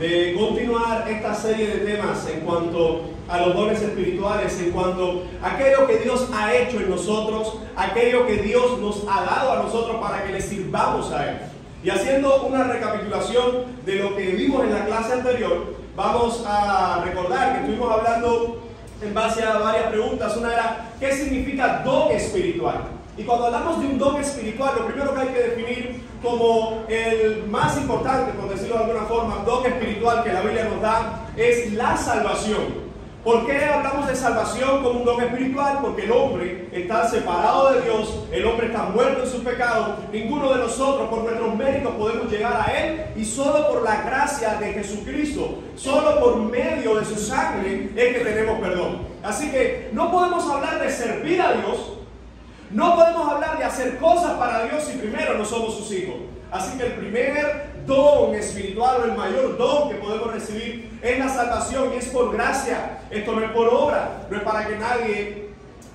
de continuar esta serie de temas en cuanto a los dones espirituales, en cuanto a aquello que Dios ha hecho en nosotros, aquello que Dios nos ha dado a nosotros para que le sirvamos a Él. Y haciendo una recapitulación de lo que vimos en la clase anterior, vamos a recordar que estuvimos hablando en base a varias preguntas. Una era, ¿qué significa don espiritual? Y cuando hablamos de un don espiritual, lo primero que hay que definir como el más importante, por decirlo de alguna forma, don espiritual que la Biblia nos da, es la salvación. ¿Por qué hablamos de salvación como un don espiritual? Porque el hombre está separado de Dios, el hombre está muerto en sus pecados, ninguno de nosotros por nuestros méritos podemos llegar a Él, y solo por la gracia de Jesucristo, solo por medio de su sangre es que tenemos perdón. Así que no podemos hablar de servir a Dios, no podemos hablar de hacer cosas para Dios si primero no somos sus hijos. Así que el primer don espiritual o el mayor don que podemos recibir es la salvación, y es por gracia. Esto no es por obra, no es para que nadie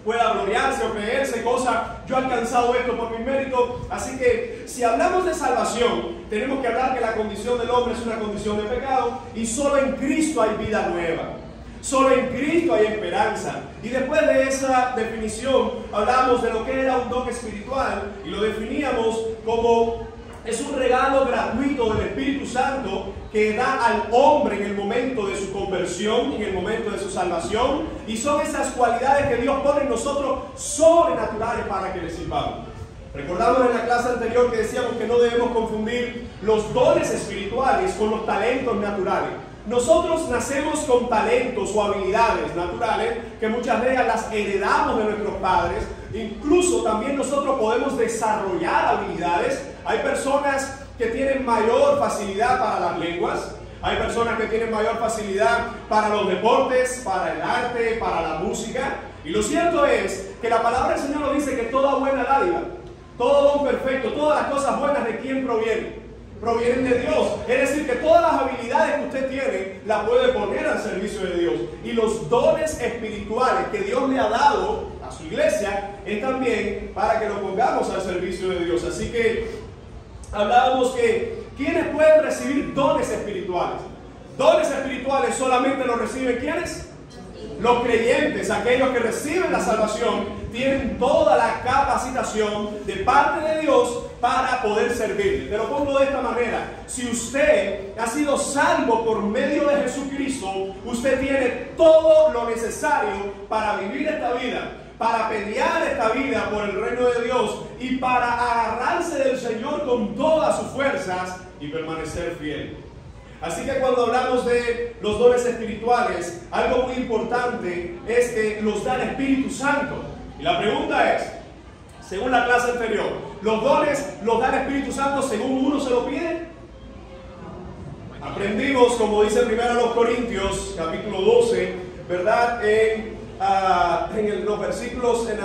pueda gloriarse o creerse cosa, yo he alcanzado esto por mi mérito. Así que si hablamos de salvación, tenemos que hablar que la condición del hombre es una condición de pecado, y solo en Cristo hay vida nueva. Solo en Cristo hay esperanza. Y después de esa definición, hablamos de lo que era un don espiritual y lo definíamos como es un regalo gratuito del Espíritu Santo que da al hombre en el momento de su conversión, en el momento de su salvación, y son esas cualidades que Dios pone en nosotros sobrenaturales para que le sirvamos. Recordamos en la clase anterior que decíamos que no debemos confundir los dones espirituales con los talentos naturales. Nosotros nacemos con talentos o habilidades naturales que muchas veces las heredamos de nuestros padres. Incluso también nosotros podemos desarrollar habilidades. Hay personas que tienen mayor facilidad para las lenguas, hay personas que tienen mayor facilidad para los deportes, para el arte, para la música. Y lo cierto es que la palabra del Señor nos dice que toda buena dádiva, todo don perfecto, todas las cosas buenas, ¿de quién provienen? Provienen de Dios. Es decir, que todas las habilidades que usted tiene las puede poner al servicio de Dios. Y los dones espirituales que Dios le ha dado a su iglesia es también para que lo pongamos al servicio de Dios. Así que hablábamos que ¿quiénes pueden recibir dones espirituales? Dones espirituales solamente los reciben ¿quiénes? Los creyentes, aquellos que reciben la salvación, tienen toda la capacitación de parte de Dios para poder servirle. Te lo pongo de esta manera: si usted ha sido salvo por medio de Jesucristo, usted tiene todo lo necesario para vivir esta vida, para pelear esta vida por el reino de Dios y para agarrarse del Señor con todas sus fuerzas y permanecer fiel. Así que cuando hablamos de los dones espirituales, algo muy importante es que los da el Espíritu Santo. Y la pregunta es, según la clase anterior, ¿los dones los da el Espíritu Santo según uno se lo pide? Aprendimos, como dice 1 Corintios, capítulo 12, ¿verdad? En los versículos del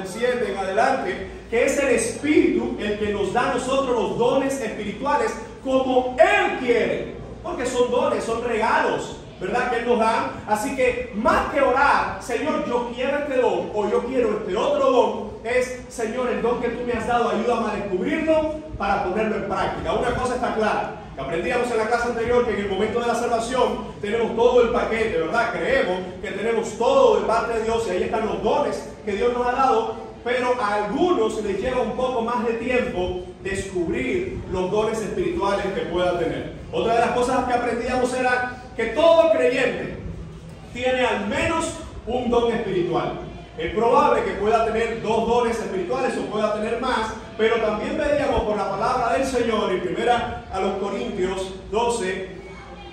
7 en adelante, que es el Espíritu el que nos da a nosotros los dones espirituales como Él quiere. Porque son dones, son regalos, ¿verdad? Que Él nos da. Así que más que orar, Señor, yo quiero este don o yo quiero este otro don, es, Señor, el don que tú me has dado, ayúdame a descubrirlo para ponerlo en práctica. Una cosa está clara, que aprendíamos en la clase anterior, que en el momento de la salvación tenemos todo el paquete, ¿verdad? Creemos que tenemos todo de parte de Dios y ahí están los dones que Dios nos ha dado. Pero a algunos les lleva un poco más de tiempo descubrir los dones espirituales que pueda tener. Otra de las cosas que aprendíamos era que todo creyente tiene al menos un don espiritual. Es probable que pueda tener dos dones espirituales o pueda tener más, pero también veíamos por la palabra del Señor en 1 Corintios 12,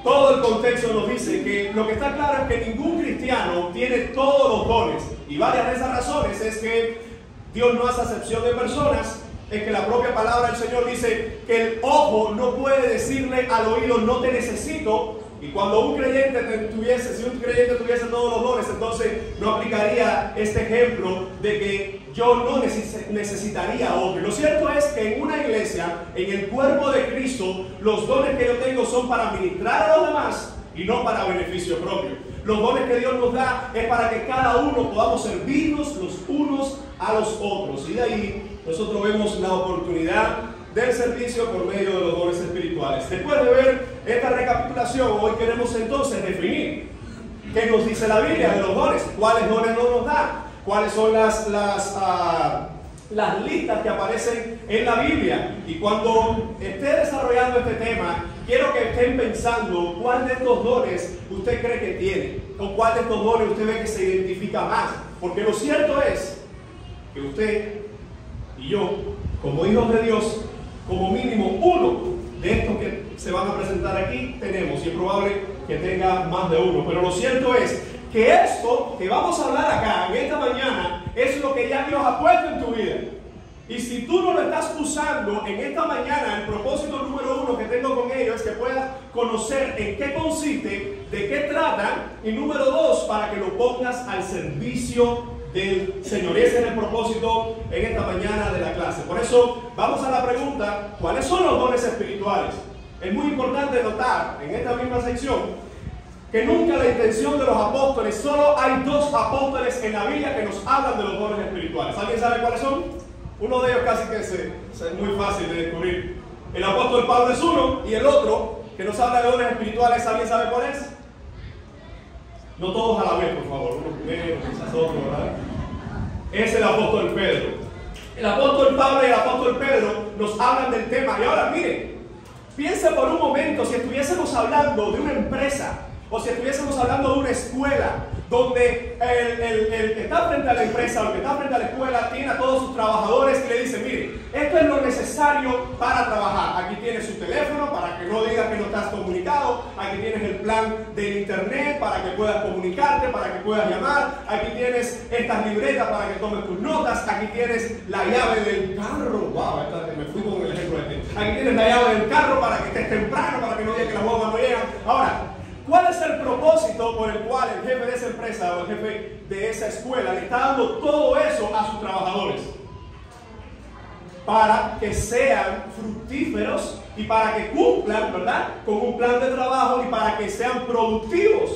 todo el contexto nos dice que lo que está claro es que ningún cristiano tiene todos los dones. Y varias de esas razones es que Dios no hace acepción de personas, es que la propia palabra del Señor dice que el ojo no puede decirle al oído no te necesito, y cuando un creyente si un creyente tuviese todos los dones, entonces no aplicaría este ejemplo de que yo no necesitaría a otro. Lo cierto es que en una iglesia, en el cuerpo de Cristo, los dones que yo tengo son para ministrar a los demás y no para beneficio propio. Los dones que Dios nos da es para que cada uno podamos servirnos los unos a los otros. Y de ahí nosotros vemos la oportunidad del servicio por medio de los dones espirituales. Después de ver esta recapitulación, hoy queremos entonces definir qué nos dice la Biblia de los dones, cuáles dones no nos da, cuáles son las listas que aparecen en la Biblia. Y cuando esté desarrollando este tema, quiero que estén pensando cuál de estos dones usted cree que tiene, con cuál de estos dones usted ve que se identifica más. Porque lo cierto es que usted y yo, como hijos de Dios, como mínimo uno de estos que se van a presentar aquí tenemos, y es probable que tenga más de uno. Pero lo cierto es que esto que vamos a hablar acá en esta mañana es lo que ya Dios ha puesto en tu vida. Y si tú no lo estás usando en esta mañana, el propósito número uno que tengo con ello es que puedas conocer en qué consiste, de qué trata, y número dos, para que lo pongas al servicio del Señor. Ese es el propósito en esta mañana de la clase. Por eso vamos a la pregunta: ¿cuáles son los dones espirituales? Es muy importante notar en esta misma sección que nunca la intención de los apóstoles, solo hay dos apóstoles en la Biblia que nos hablan de los dones espirituales. ¿Alguien sabe cuáles son? Uno de ellos casi que es muy fácil de descubrir. El apóstol Pablo es uno, y el otro que nos habla de dones espirituales, ¿alguien sabe cuál es? No todos a la vez, por favor. Uno primero, quizás otro, ¿verdad? Es el apóstol Pedro. El apóstol Pablo y el apóstol Pedro nos hablan del tema. Y ahora, miren, piensa por un momento si estuviésemos hablando de una empresa, o si estuviésemos hablando de una escuela, donde el que está frente a la empresa o el que está frente a la escuela tiene a todos sus trabajadores y le dice: mire, esto es lo necesario para trabajar. Aquí tienes su teléfono para que no digas que no estás comunicado. Aquí tienes el plan del internet para que puedas comunicarte, para que puedas llamar. Aquí tienes estas libretas para que tomes tus notas. Aquí tienes la llave del carro. Wow, me fui con el ejemplo de este. Aquí tienes la llave del carro para que estés temprano, para que no digas que las guaguas no llegan. Ahora, ¿cuál es el propósito por el cual el jefe de esa empresa o el jefe de esa escuela le está dando todo eso a sus trabajadores? Para que sean fructíferos y para que cumplan, ¿verdad?, con un plan de trabajo y para que sean productivos.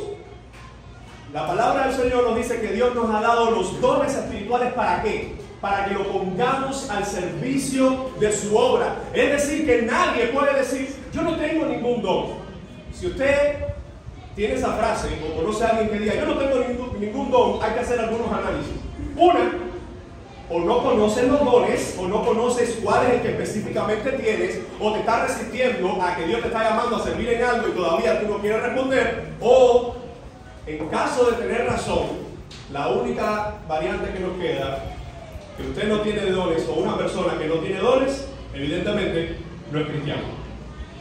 La palabra del Señor nos dice que Dios nos ha dado los dones espirituales. ¿Para qué? Para que lo pongamos al servicio de su obra. Es decir, que nadie puede decir: yo no tengo ningún don. Si usted tiene esa frase o conoce a alguien que diga: yo no tengo ningún don, hay que hacer algunos análisis. Una, o no conoces los dones, o no conoces cuál es el que específicamente tienes, o te estás resistiendo a que Dios te está llamando a servir en algo y todavía tú no quieres responder, o en caso de tener razón, la única variante que nos queda, que usted no tiene dones, o una persona que no tiene dones, evidentemente no es cristiano.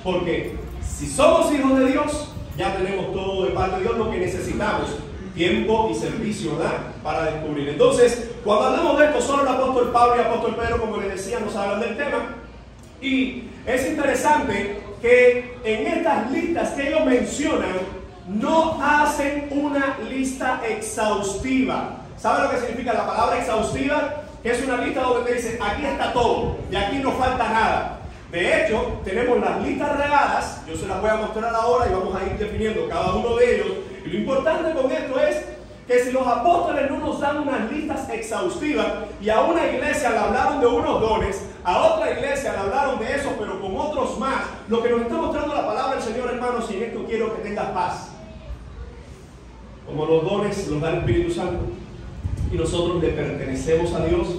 Porque si somos hijos de Dios, ya tenemos todo de parte de Dios lo que necesitamos: tiempo y servicio, ¿verdad?, para descubrir. Entonces, cuando hablamos de esto, solo el apóstol Pablo y el apóstol Pedro, como les decía, nos hablan del tema. Y es interesante que en estas listas que ellos mencionan, no hacen una lista exhaustiva. ¿Sabe lo que significa la palabra exhaustiva? Que es una lista donde te dice: aquí está todo, y aquí no falta nada. De hecho, tenemos las listas regadas. Yo se las voy a mostrar ahora y vamos a ir definiendo cada uno de ellos. Y lo importante con esto es que si los apóstoles no nos dan unas listas exhaustivas, y a una iglesia le hablaron de unos dones, a otra iglesia le hablaron de eso, pero con otros más, lo que nos está mostrando la palabra del Señor, hermanos, y en esto quiero que tengas paz. Como los dones los da el Espíritu Santo y nosotros le pertenecemos a Dios,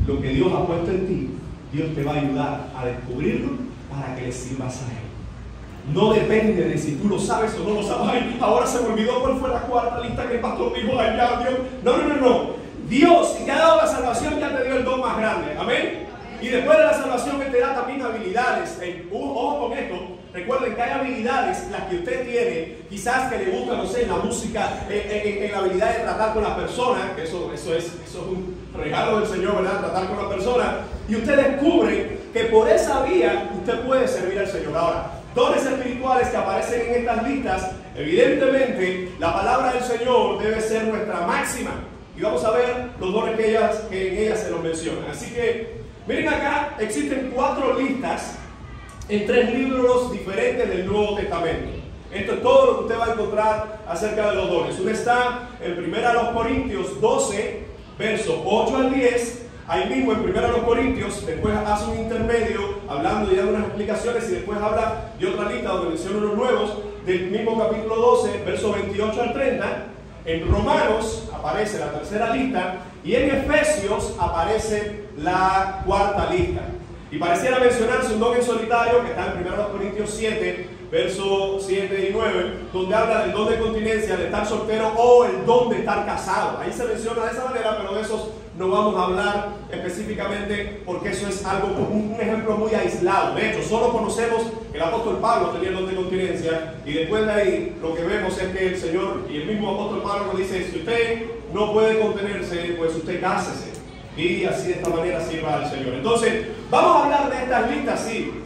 lo que Dios ha puesto en ti, Dios te va a ayudar a descubrirlo para que le sirvas a Él. No depende de si tú lo sabes o no lo sabes. Ay, ahora se me olvidó cuál fue la cuarta lista que el pastor dijo. Ay, ya, Dios. No. Dios, si te ha dado la salvación, ya te dio el don más grande. Amén. Y después de la salvación, Él te da también habilidades. Ojo con esto. Recuerden que hay habilidades, las que usted tiene, quizás que le gusta, no sé, en la música, en la habilidad de tratar con las personas, que eso es un regalo del Señor, ¿verdad? Tratar con las personas. Y usted descubre que por esa vía usted puede servir al Señor. Ahora, dones espirituales que aparecen en estas listas, evidentemente la palabra del Señor debe ser nuestra máxima. Y vamos a ver los dones que en ellas se nos mencionan. Así que, miren acá, existen 4 listas en 3 libros diferentes del Nuevo Testamento. Esto es todo lo que usted va a encontrar acerca de los dones. Uno está en 1 Corintios 12, versos 8 al 10. Ahí mismo en 1 Corintios, después hace un intermedio hablando y dando unas explicaciones y después habla de otra lista donde menciona unos nuevos del mismo capítulo 12, versos 28 al 30. En Romanos aparece la tercera lista y en Efesios aparece la cuarta lista. Y pareciera mencionarse un don en solitario que está en 1 Corintios 7, versos 7 y 9, donde habla del don de continencia, de estar soltero o el don de estar casado. Ahí se menciona de esa manera, pero de esos no vamos a hablar específicamente porque eso es algo, un ejemplo muy aislado. De hecho, solo conocemos que el apóstol Pablo tenía el don de continencia y después de ahí lo que vemos es que el Señor y el mismo apóstol Pablo nos dice: si usted no puede contenerse, pues usted cásese y así de esta manera sirva al Señor. Entonces, vamos a hablar de estas listas, sí.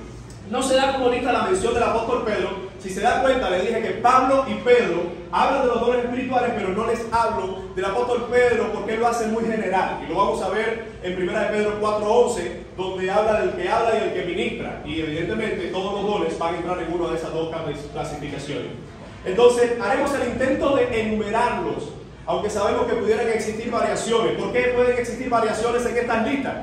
No se da como lista la mención del apóstol Pedro. Si se da cuenta, le dije que Pablo y Pedro hablan de los dones espirituales, pero no les hablo del apóstol Pedro porque él lo hace muy general. Y lo vamos a ver en 1 Pedro 4:11, donde habla del que habla y el que ministra. Y evidentemente todos los dones van a entrar en una de esas dos clasificaciones. Entonces, haremos el intento de enumerarlos, aunque sabemos que pudieran existir variaciones. ¿Por qué pueden existir variaciones en estas listas?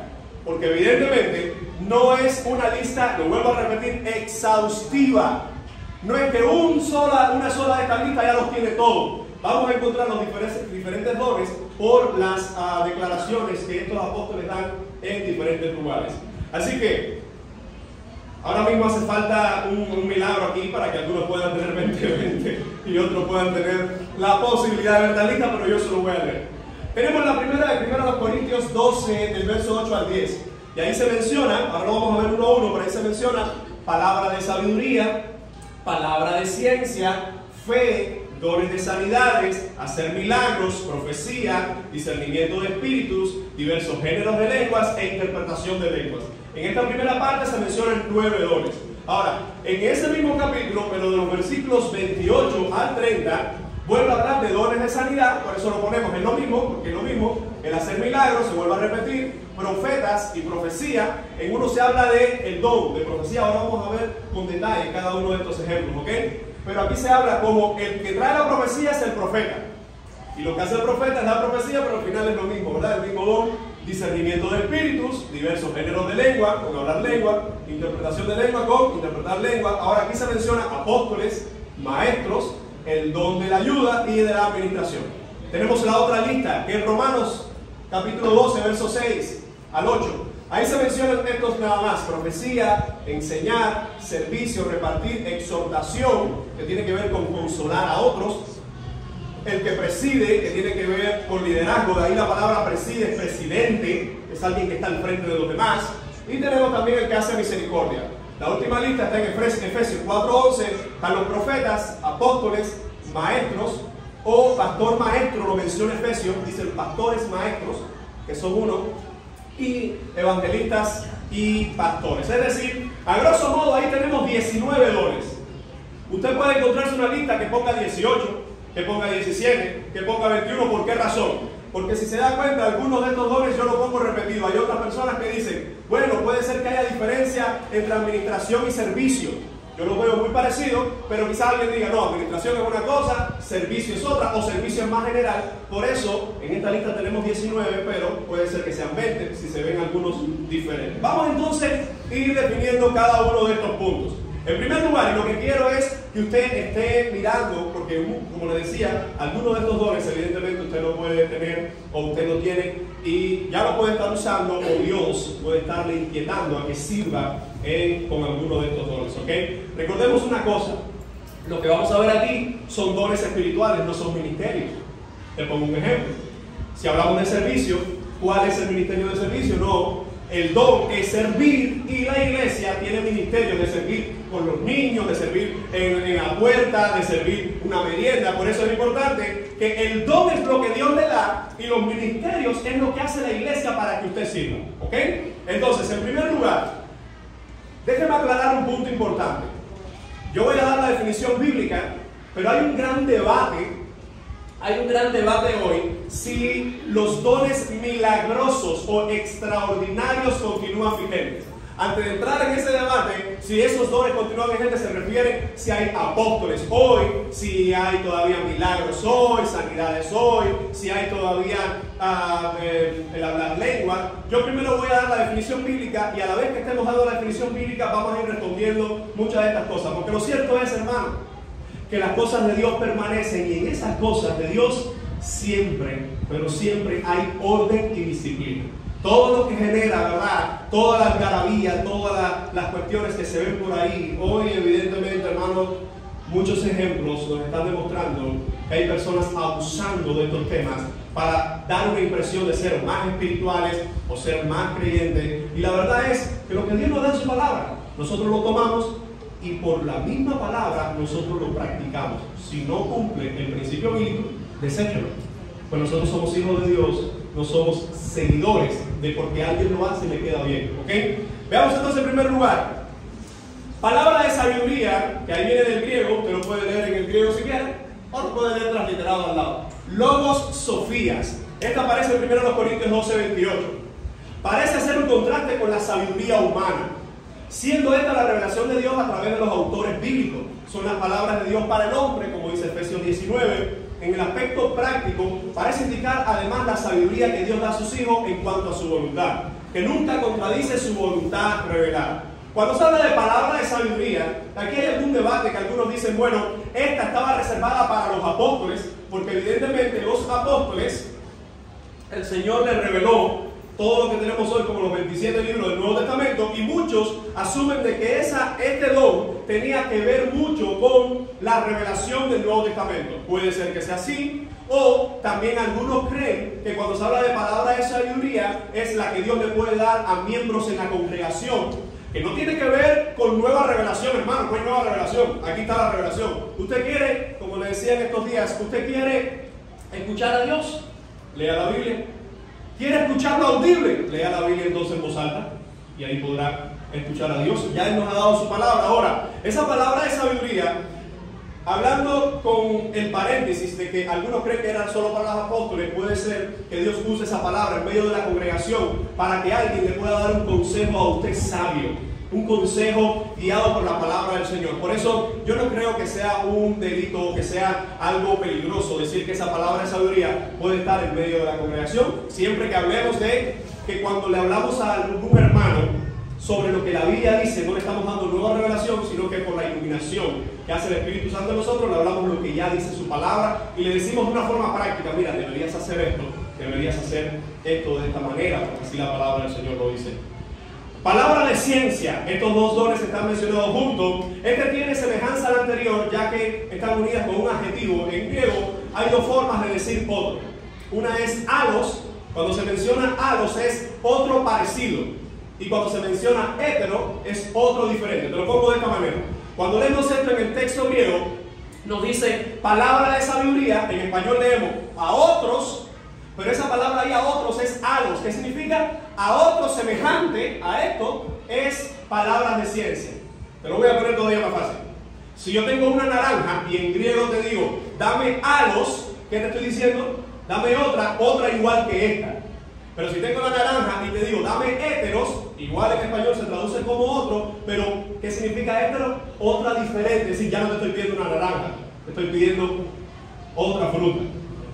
Porque evidentemente no es una lista, lo vuelvo a repetir, exhaustiva. No es que una sola de estas listas ya los tiene todos. Vamos a encontrar los diferentes dones por las declaraciones que estos apóstoles dan en diferentes lugares. Así que ahora mismo hace falta un milagro aquí para que algunos puedan tener 20 y otros puedan tener la posibilidad de ver la lista, pero yo se lo voy a leer. Tenemos la primera de 1 Corintios 12, del verso 8 al 10. Y ahí se menciona, ahora lo vamos a ver uno a uno, pero ahí se menciona palabra de sabiduría, palabra de ciencia, fe, dones de sanidades, hacer milagros, profecía, discernimiento de espíritus, diversos géneros de lenguas e interpretación de lenguas. En esta primera parte se mencionan 9 dones. Ahora, en ese mismo capítulo, pero de los versículos 28 al 30, vuelve a hablar de dones de sanidad, por eso lo ponemos en lo mismo, porque es lo mismo, el hacer milagros, se vuelve a repetir, profetas y profecía. En uno se habla del don de profecía, ahora vamos a ver con detalle cada uno de estos ejemplos, ¿ok? Pero aquí se habla como el que trae la profecía es el profeta. Y lo que hace el profeta es la profecía, pero al final es lo mismo, ¿verdad? El mismo don, discernimiento de espíritus, diversos géneros de lengua, con hablar lengua, interpretación de lengua con interpretar lengua. Ahora aquí se menciona apóstoles, maestros, el don de la ayuda y de la administración. Tenemos la otra lista, que es Romanos capítulo 12, versos 6 al 8. Ahí se mencionan estos nada más: profecía, enseñar, servicio, repartir, exhortación, que tiene que ver con consolar a otros, el que preside, que tiene que ver con liderazgo, de ahí la palabra preside, es presidente, es alguien que está al frente de los demás, y tenemos también el que hace misericordia. La última lista está en Efesios 4:11, están los profetas, apóstoles, maestros, o pastor maestro, lo menciona Efesios, dicen pastores maestros, que son uno, y evangelistas y pastores. Es decir, a grosso modo ahí tenemos 19 dones. Usted puede encontrarse una lista que ponga 18, que ponga 17, que ponga 21. ¿Por qué razón? Porque si se da cuenta, algunos de estos dones yo lo pongo repetido. Hay otras personas que dicen, bueno, puede ser que haya diferencia entre administración y servicio. Yo lo veo muy parecido, pero quizás alguien diga, no, administración es una cosa, servicio es otra, o servicio es más general. Por eso, en esta lista tenemos 19, pero puede ser que sean 20, si se ven algunos diferentes. Vamos entonces a ir definiendo cada uno de estos puntos. En primer lugar, y lo que quiero es que usted esté mirando, porque como le decía, algunos de estos dones evidentemente usted no puede tener o usted no tiene y ya lo puede estar usando, o Dios puede estarle inquietando a que sirva con alguno de estos dones, ¿ok? Recordemos una cosa, lo que vamos a ver aquí son dones espirituales, no son ministerios. Te pongo un ejemplo. Si hablamos de servicio, ¿cuál es el ministerio de servicio? No, el don es servir, y la iglesia tiene ministerio de servir con los niños, de servir en la puerta, de servir una merienda. Por eso es importante que el don es lo que Dios le da y los ministerios es lo que hace la iglesia para que usted sirva, ¿ok? Entonces, en primer lugar, déjeme aclarar un punto importante. Yo voy a dar la definición bíblica, pero hay un gran debate hoy si los dones milagrosos o extraordinarios continúan vigentes. Antes de entrar en ese debate, si esos dones continúan vigentes, se refiere si hay apóstoles hoy, si hay todavía milagros hoy, sanidades hoy, si hay todavía el hablar lengua. Yo primero voy a dar la definición bíblica y a la vez que estemos dando la definición bíblica vamos a ir respondiendo muchas de estas cosas. Porque lo cierto es, hermano, que las cosas de Dios permanecen y en esas cosas de Dios siempre, pero siempre hay orden y disciplina. Todo lo que genera, ¿verdad? Toda la algarabía, todas las cuestiones que se ven por ahí. Hoy, evidentemente, hermanos, muchos ejemplos nos están demostrando que hay personas abusando de estos temas para dar una impresión de ser más espirituales o ser más creyentes. Y la verdad es que lo que Dios nos da en su palabra, nosotros lo tomamos y por la misma palabra nosotros lo practicamos. Si no cumple el principio bíblico, deséchalo. Pues nosotros somos hijos de Dios, no somos seguidores de porque alguien lo hace y le queda bien. ¿Ok? Veamos entonces en primer lugar, palabra de sabiduría, que ahí viene del griego, usted lo puede leer en el griego si quiere, o lo puede leer transliterado al lado. Logos Sofías. Esta aparece en 1 Corintios 12:28. Parece hacer un contraste con la sabiduría humana, siendo esta la revelación de Dios a través de los autores bíblicos. Son las palabras de Dios para el hombre, como dice Efesios 19. En el aspecto práctico, parece indicar además la sabiduría que Dios da a sus hijos en cuanto a su voluntad, que nunca contradice su voluntad revelada. Cuando se habla de palabra de sabiduría, aquí hay algún debate que algunos dicen, bueno, esta estaba reservada para los apóstoles, porque evidentemente los apóstoles, el Señor les reveló todo lo que tenemos hoy como los 27 libros del Nuevo Testamento, y muchos asumen de que este don tenía que ver mucho con la revelación del Nuevo Testamento. Puede ser que sea así, o también algunos creen que cuando se habla de palabra de sabiduría es la que Dios le puede dar a miembros en la congregación, que no tiene que ver con nueva revelación, hermano. No hay nueva revelación, aquí está la revelación. Usted quiere, como le decía en estos días, usted quiere escuchar a Dios, lea la Biblia. ¿Quiere escucharlo audible? Lea la Biblia entonces en voz alta y ahí podrá escuchar a Dios. Ya Él nos ha dado su palabra. Ahora, esa palabra de sabiduría, hablando con el paréntesis de que algunos creen que era solo para los apóstoles, puede ser que Dios use esa palabra en medio de la congregación para que alguien le pueda dar un consejo a usted sabio, un consejo guiado por la palabra del Señor. Por eso yo no creo que sea un delito, que sea algo peligroso decir que esa palabra de sabiduría puede estar en medio de la congregación, siempre que hablemos de que cuando le hablamos a algún hermano sobre lo que la Biblia dice, no le estamos dando nueva revelación, sino que por la iluminación que hace el Espíritu Santo en nosotros, le hablamos lo que ya dice su palabra y le decimos de una forma práctica, mira, deberías hacer esto, deberías hacer esto de esta manera, porque así la palabra del Señor lo dice. Palabra de ciencia, estos dos dones están mencionados juntos. Este tiene semejanza al anterior, ya que están unidas con un adjetivo. En griego hay dos formas de decir otro. Una es alos. Cuando se menciona alos es otro parecido. Y cuando se menciona hétero es otro diferente. Te lo pongo de esta manera. Cuando leemos esto en el texto griego, nos dice palabra de sabiduría. En español leemos a otros. Pero esa palabra ahí, a otros, es alos, que significa a otro semejante a esto, es palabras de ciencia. Te lo voy a poner todavía más fácil. Si yo tengo una naranja y en griego te digo, dame alos, ¿qué te estoy diciendo? Dame otra igual que esta. Pero si tengo la naranja y te digo, dame héteros, igual en español se traduce como otro, pero ¿qué significa hétero? Otra diferente, es decir, ya no te estoy pidiendo una naranja, te estoy pidiendo otra fruta.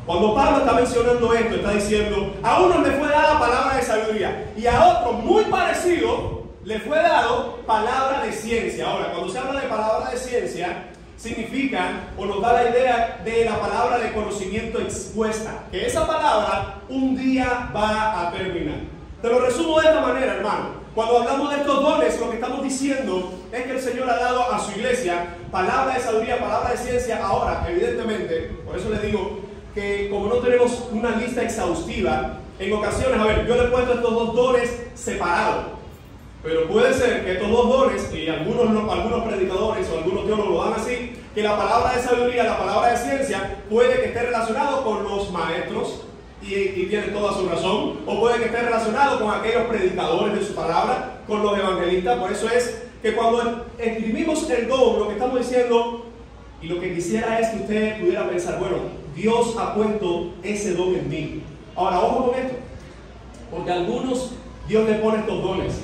Cuando Pablo está mencionando esto, está diciendo, a uno le fue dada palabra de sabiduría y a otro muy parecido le fue dado palabra de ciencia. Ahora, cuando se habla de palabra de ciencia, significa o nos da la idea de la palabra de conocimiento expuesta, que esa palabra un día va a terminar. Te lo resumo de esta manera, hermano. Cuando hablamos de estos dones, lo que estamos diciendo es que el Señor ha dado a su iglesia palabra de sabiduría, palabra de ciencia. Ahora, evidentemente, por eso le digo que como no tenemos una lista exhaustiva, en ocasiones, a ver, yo le he puesto estos dos dones separados, pero puede ser que estos dos dones, y algunos predicadores o algunos teólogos lo dan así, que la palabra de sabiduría, la palabra de ciencia, puede que esté relacionado con los maestros, y tiene toda su razón, o puede que esté relacionado con aquellos predicadores de su palabra, con los evangelistas. Por eso es que cuando escribimos el don, lo que estamos diciendo, y lo que quisiera es que usted pudiera pensar, bueno, Dios ha puesto ese don en mí. Ahora, ojo con esto, porque a algunos Dios le pone estos dones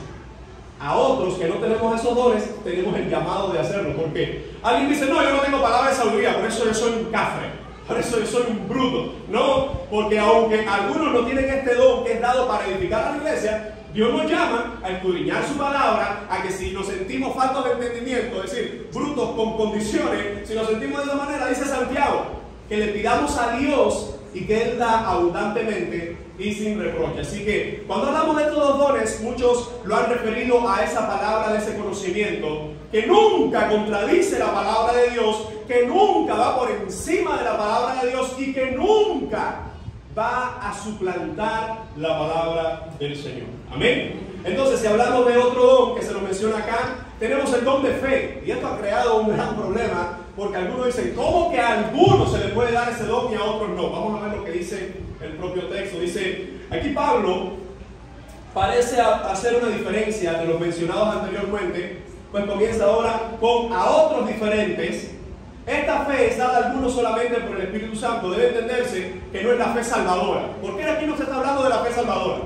A otros que no tenemos esos dones, tenemos el llamado de hacerlo. Porque alguien dice, no, yo no tengo palabra de sabiduría, por eso yo soy un cafre, por eso yo soy un bruto. No, porque aunque algunos no tienen este don que es dado para edificar a la iglesia, Dios nos llama a escudriñar su palabra, a que si nos sentimos faltos de entendimiento, es decir, brutos con condiciones, si nos sentimos de esa manera, dice Santiago, que le pidamos a Dios y que Él da abundantemente y sin reproche. Así que cuando hablamos de estos dos dones, muchos lo han referido a esa palabra de ese conocimiento que nunca contradice la palabra de Dios, que nunca va por encima de la palabra de Dios y que nunca va a suplantar la palabra del Señor. Amén. Entonces, si hablamos de otro don que se lo menciona acá, tenemos el don de fe. Y esto ha creado un gran problema, porque algunos dicen, ¿cómo que a algunos se le puede dar ese don y a otros no? Vamos a ver lo que dice el propio texto. Dice, aquí Pablo parece hacer una diferencia de los mencionados anteriormente, pues comienza ahora con a otros diferentes. Esta fe es dada a algunos solamente por el Espíritu Santo. Debe entenderse que no es la fe salvadora. ¿Por qué aquí no se está hablando de la fe salvadora?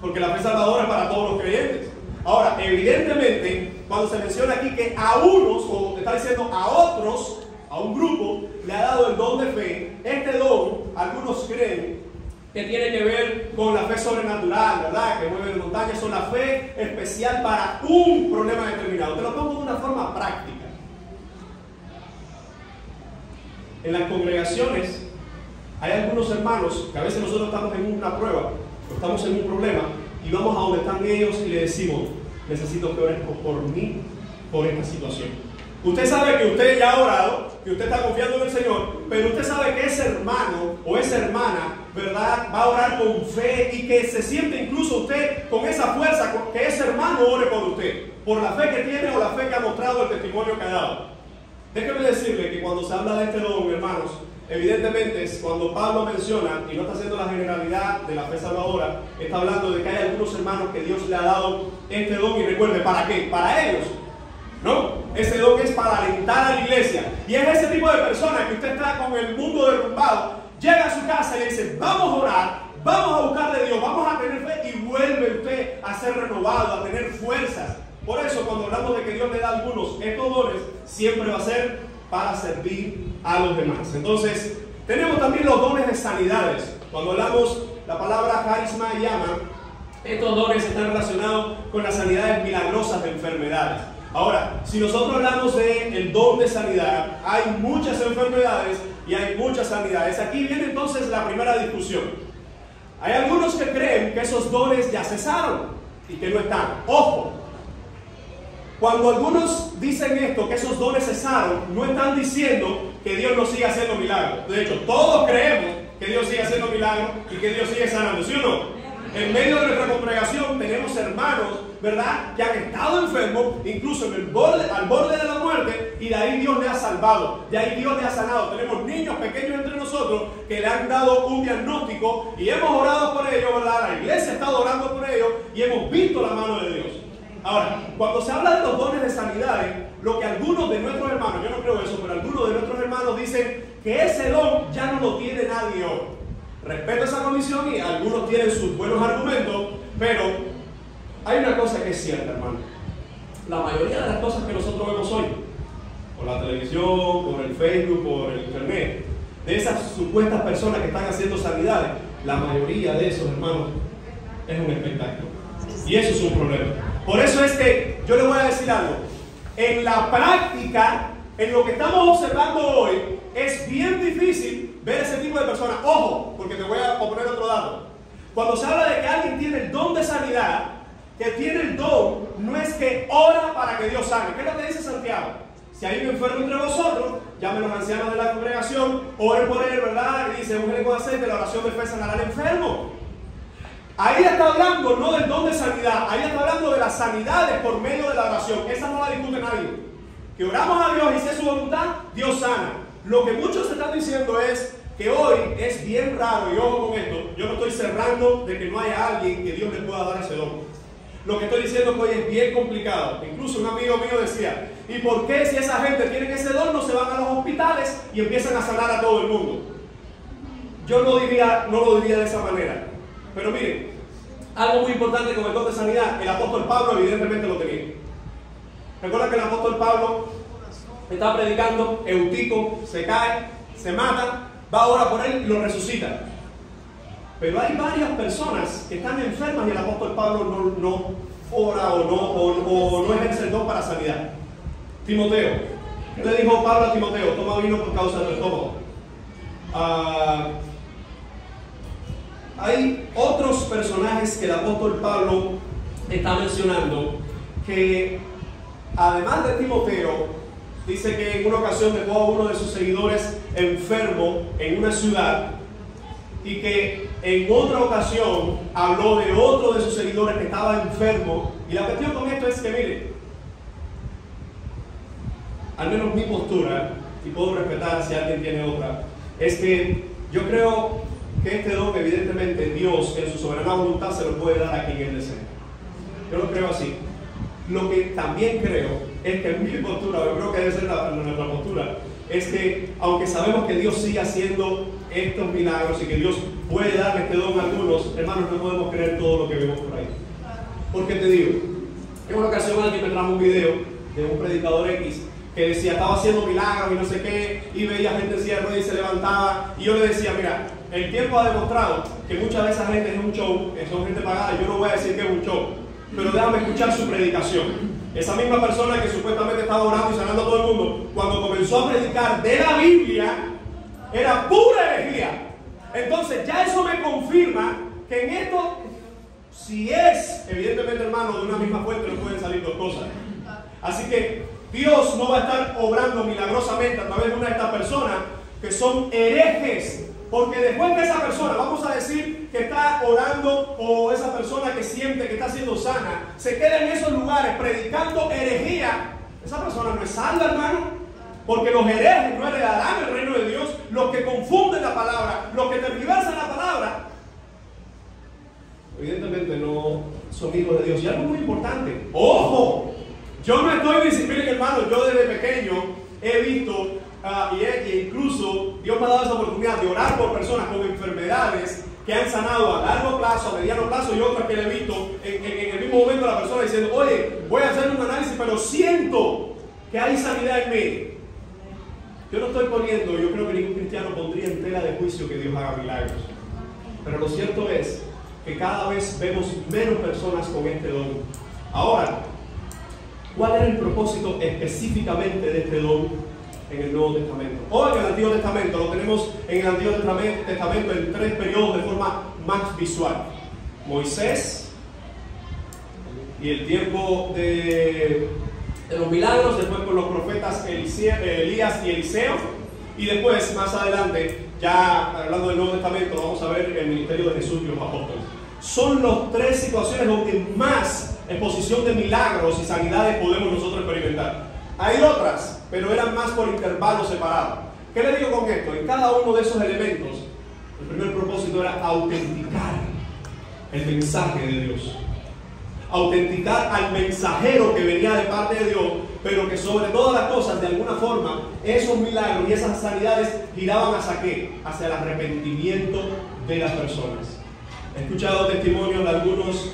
Porque la fe salvadora es para todos los creyentes. Ahora, evidentemente, cuando se menciona aquí que a unos, o te está diciendo a otros, a un grupo, le ha dado el don de fe, este don, algunos creen que tiene que ver con la fe sobrenatural, ¿verdad? Que mueve montañas, o la fe especial para un problema determinado. Te lo pongo de una forma práctica. En las congregaciones hay algunos hermanos que a veces nosotros estamos en una prueba, o estamos en un problema, y vamos a donde están ellos y le decimos, necesito que ores por mí, por esta situación. Usted sabe que usted ya ha orado, que usted está confiando en el Señor, pero usted sabe que ese hermano o esa hermana, ¿verdad?, va a orar con fe y que se siente incluso usted con esa fuerza, que ese hermano ore por usted, por la fe que tiene o la fe que ha mostrado, el testimonio que ha dado. Déjeme decirle que cuando se habla de este don, hermanos, evidentemente es cuando Pablo menciona, y no está haciendo la generalidad de la fe salvadora, está hablando de que hay algunos hermanos que Dios le ha dado este don, y recuerde, ¿para qué? Para ellos, ¿no? Ese don es para alentar a la iglesia, y es ese tipo de persona que usted está con el mundo derrumbado, llega a su casa y le dice, vamos a orar, vamos a buscar de Dios, vamos a tener fe, y vuelve usted a ser renovado, a tener fuerzas. Por eso, cuando hablamos de que Dios le da a algunos estos dones, siempre va a ser para servir a los demás. Entonces, tenemos también los dones de sanidades. Cuando hablamos la palabra carisma y llama, estos dones están relacionados con las sanidades milagrosas de enfermedades. Ahora, si nosotros hablamos del don de sanidad, hay muchas enfermedades y hay muchas sanidades. Aquí viene entonces la primera discusión. Hay algunos que creen que esos dones ya cesaron y que no están. ¡Ojo! Cuando algunos dicen esto, que esos dones cesaron, no están diciendo que Dios no sigue haciendo milagros. De hecho, todos creemos que Dios sigue haciendo milagros y que Dios sigue sanando, ¿sí o no? En medio de nuestra congregación tenemos hermanos, ¿verdad?, que han estado enfermos, incluso al borde de la muerte, y de ahí Dios le ha salvado, de ahí Dios le ha sanado. Tenemos niños pequeños entre nosotros que le han dado un diagnóstico y hemos orado por ellos, ¿verdad? La iglesia ha estado orando por ellos y hemos visto la mano de Dios. Ahora, cuando se habla de los dones de sanidades, lo que algunos de nuestros hermanos, yo no creo eso, pero algunos de nuestros hermanos dicen que ese don ya no lo tiene nadie hoy. Respeto esa condición y algunos tienen sus buenos argumentos, pero hay una cosa que es cierta, hermano. La mayoría de las cosas que nosotros vemos hoy, por la televisión, por el Facebook, por el internet, de esas supuestas personas que están haciendo sanidades, la mayoría de esos, hermanos, es un espectáculo. Y eso es un problema. Por eso es que yo le voy a decir algo. En la práctica, en lo que estamos observando hoy, es bien difícil ver ese tipo de personas. Ojo, porque te voy a poner otro dato. Cuando se habla de que alguien tiene el don de sanidad, que tiene el don, no es que ora para que Dios sane. ¿Qué es lo que dice Santiago? Si hay un enfermo entre vosotros, llamen a los ancianos de la congregación, oren por él, ¿verdad? Y dice, ungele con aceite, la oración de fe sanará al enfermo. Ahí está hablando no del don de sanidad, ahí está hablando de las sanidades por medio de la oración. Esa no la discute nadie. Que oramos a Dios y si es su voluntad, Dios sana. Lo que muchos están diciendo es que hoy es bien raro, y ojo con esto, yo no estoy cerrando de que no haya alguien que Dios le pueda dar ese don. Lo que estoy diciendo es que hoy es bien complicado. Incluso un amigo mío decía, ¿y por qué si esa gente tiene ese don no se van a los hospitales y empiezan a sanar a todo el mundo? Yo no lo diría de esa manera. Pero miren, algo muy importante con el don de sanidad, el apóstol Pablo evidentemente lo tenía. Recuerda que el apóstol Pablo está predicando, Eutico se cae, se mata, va a orar por él y lo resucita. Pero hay varias personas que están enfermas y el apóstol Pablo no ora o no ejerce el don para sanidad. Timoteo, ¿qué le dijo Pablo a Timoteo? Toma vino por causa de tu estómago. Hay otros personajes que el apóstol Pablo está mencionando que, además de Timoteo, dice que en una ocasión dejó a uno de sus seguidores enfermo en una ciudad y que en otra ocasión habló de otro de sus seguidores que estaba enfermo. Y la cuestión con esto es que, mire, al menos mi postura, y puedo respetar si alguien tiene otra, es que yo creo que este don, evidentemente, Dios en su soberana voluntad se lo puede dar a quien Él desea. Yo lo creo así. Lo que también creo es que mi postura, yo creo que debe ser nuestra postura, es que aunque sabemos que Dios sigue haciendo estos milagros y que Dios puede darle este don a algunos, hermanos, no podemos creer todo lo que vemos por ahí. Porque te digo, en una ocasión alguien me trajo un video de un predicador X que decía, estaba haciendo milagros y no sé qué, y veía gente en silla de ruedas y se levantaba, y yo le decía, mira, el tiempo ha demostrado que muchas de esa gente es un show, son gente pagada, yo no voy a decir que es un show, pero déjame escuchar su predicación. Esa misma persona que supuestamente estaba orando y sanando a todo el mundo, cuando comenzó a predicar de la Biblia, era pura herejía. Entonces ya eso me confirma que en esto, si es, evidentemente, hermano, de una misma fuente no pueden salir dos cosas. Así que Dios no va a estar obrando milagrosamente a través de una de estas personas que son herejes. Porque después que esa persona, vamos a decir que está orando, o esa persona que siente que está siendo sana, se queda en esos lugares predicando herejía, esa persona no es salva, hermano. Porque los herejes no heredarán el reino de Dios. Los que confunden la palabra, los que tergiversan la palabra, evidentemente no son hijos de Dios. Y algo muy importante, ¡ojo! Yo no estoy diciendo, miren, hermano, yo desde pequeño he visto y incluso Dios me ha dado esa oportunidad de orar por personas con enfermedades que han sanado a largo plazo, a mediano plazo, y otras que le he visto en el mismo momento a la persona diciendo, oye, voy a hacer un análisis, pero siento que hay sanidad en mí. Yo no estoy poniendo, yo creo que ningún cristiano pondría en tela de juicio que Dios haga milagros, pero lo cierto es que cada vez vemos menos personas con este don. Ahora, ¿cuál era el propósito específicamente de este don en el Nuevo Testamento? O en el Antiguo Testamento, lo tenemos en el Antiguo Testamento en tres periodos de forma más visual: Moisés y el tiempo de los milagros, después con los profetas Elías y Eliseo, y después, más adelante, ya hablando del Nuevo Testamento, vamos a ver el ministerio de Jesús y los apóstoles. Son las tres situaciones donde más exposición de milagros y sanidades podemos nosotros experimentar. Hay otras, pero eran más por intervalos separados. ¿Qué le digo con esto? En cada uno de esos elementos, el primer propósito era autenticar el mensaje de Dios. Autenticar al mensajero que venía de parte de Dios, pero que sobre todas las cosas, de alguna forma, esos milagros y esas sanidades giraban hacia ¿qué? Hacia el arrepentimiento de las personas. He escuchado testimonios de algunos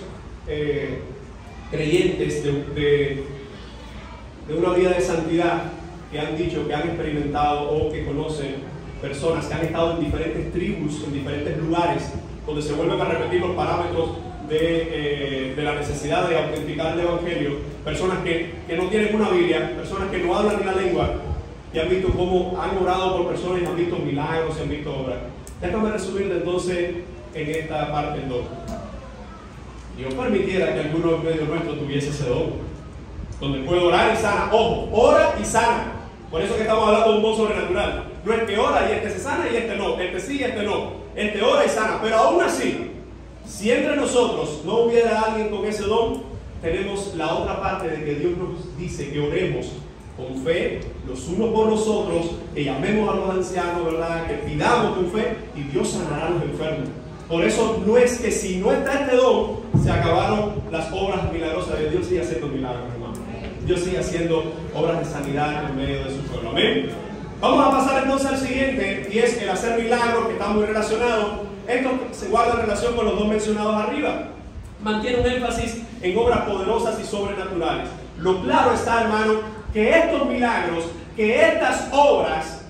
creyentes de una vida de santidad que han dicho que han experimentado o que conocen personas que han estado en diferentes tribus, en diferentes lugares, donde se vuelven a repetir los parámetros de la necesidad de autenticar el Evangelio. Personas que no tienen una Biblia, personas que no hablan ni la lengua, y han visto cómo han orado por personas y han visto milagros y han visto obras. Déjame resumir entonces en esta parte el don. Dios permitiera que alguno en medio nuestro tuviese ese don, donde puede orar y sana. Ojo, ora y sana. Por eso que estamos hablando de un don sobrenatural. No es que ora y este se sana y este no, este sí y este no. Este ora y sana. Pero aún así, si entre nosotros no hubiera alguien con ese don, tenemos la otra parte de que Dios nos dice que oremos con fe, los unos por los otros, que llamemos a los ancianos, ¿verdad? Que pidamos con fe y Dios sanará a los enfermos. Por eso no es que si no está este don, se acabaron las obras milagrosas de Dios. Sigue haciendo milagros, hermano. Dios sigue haciendo obras de sanidad en medio de su pueblo. Amén. Vamos a pasar entonces al siguiente, y es el hacer milagros, que está muy relacionado. Esto se guarda en relación con los dos mencionados arriba. mantiene un énfasis en obras poderosas y sobrenaturales. Lo claro está, hermano, que estos milagros, que estas obras,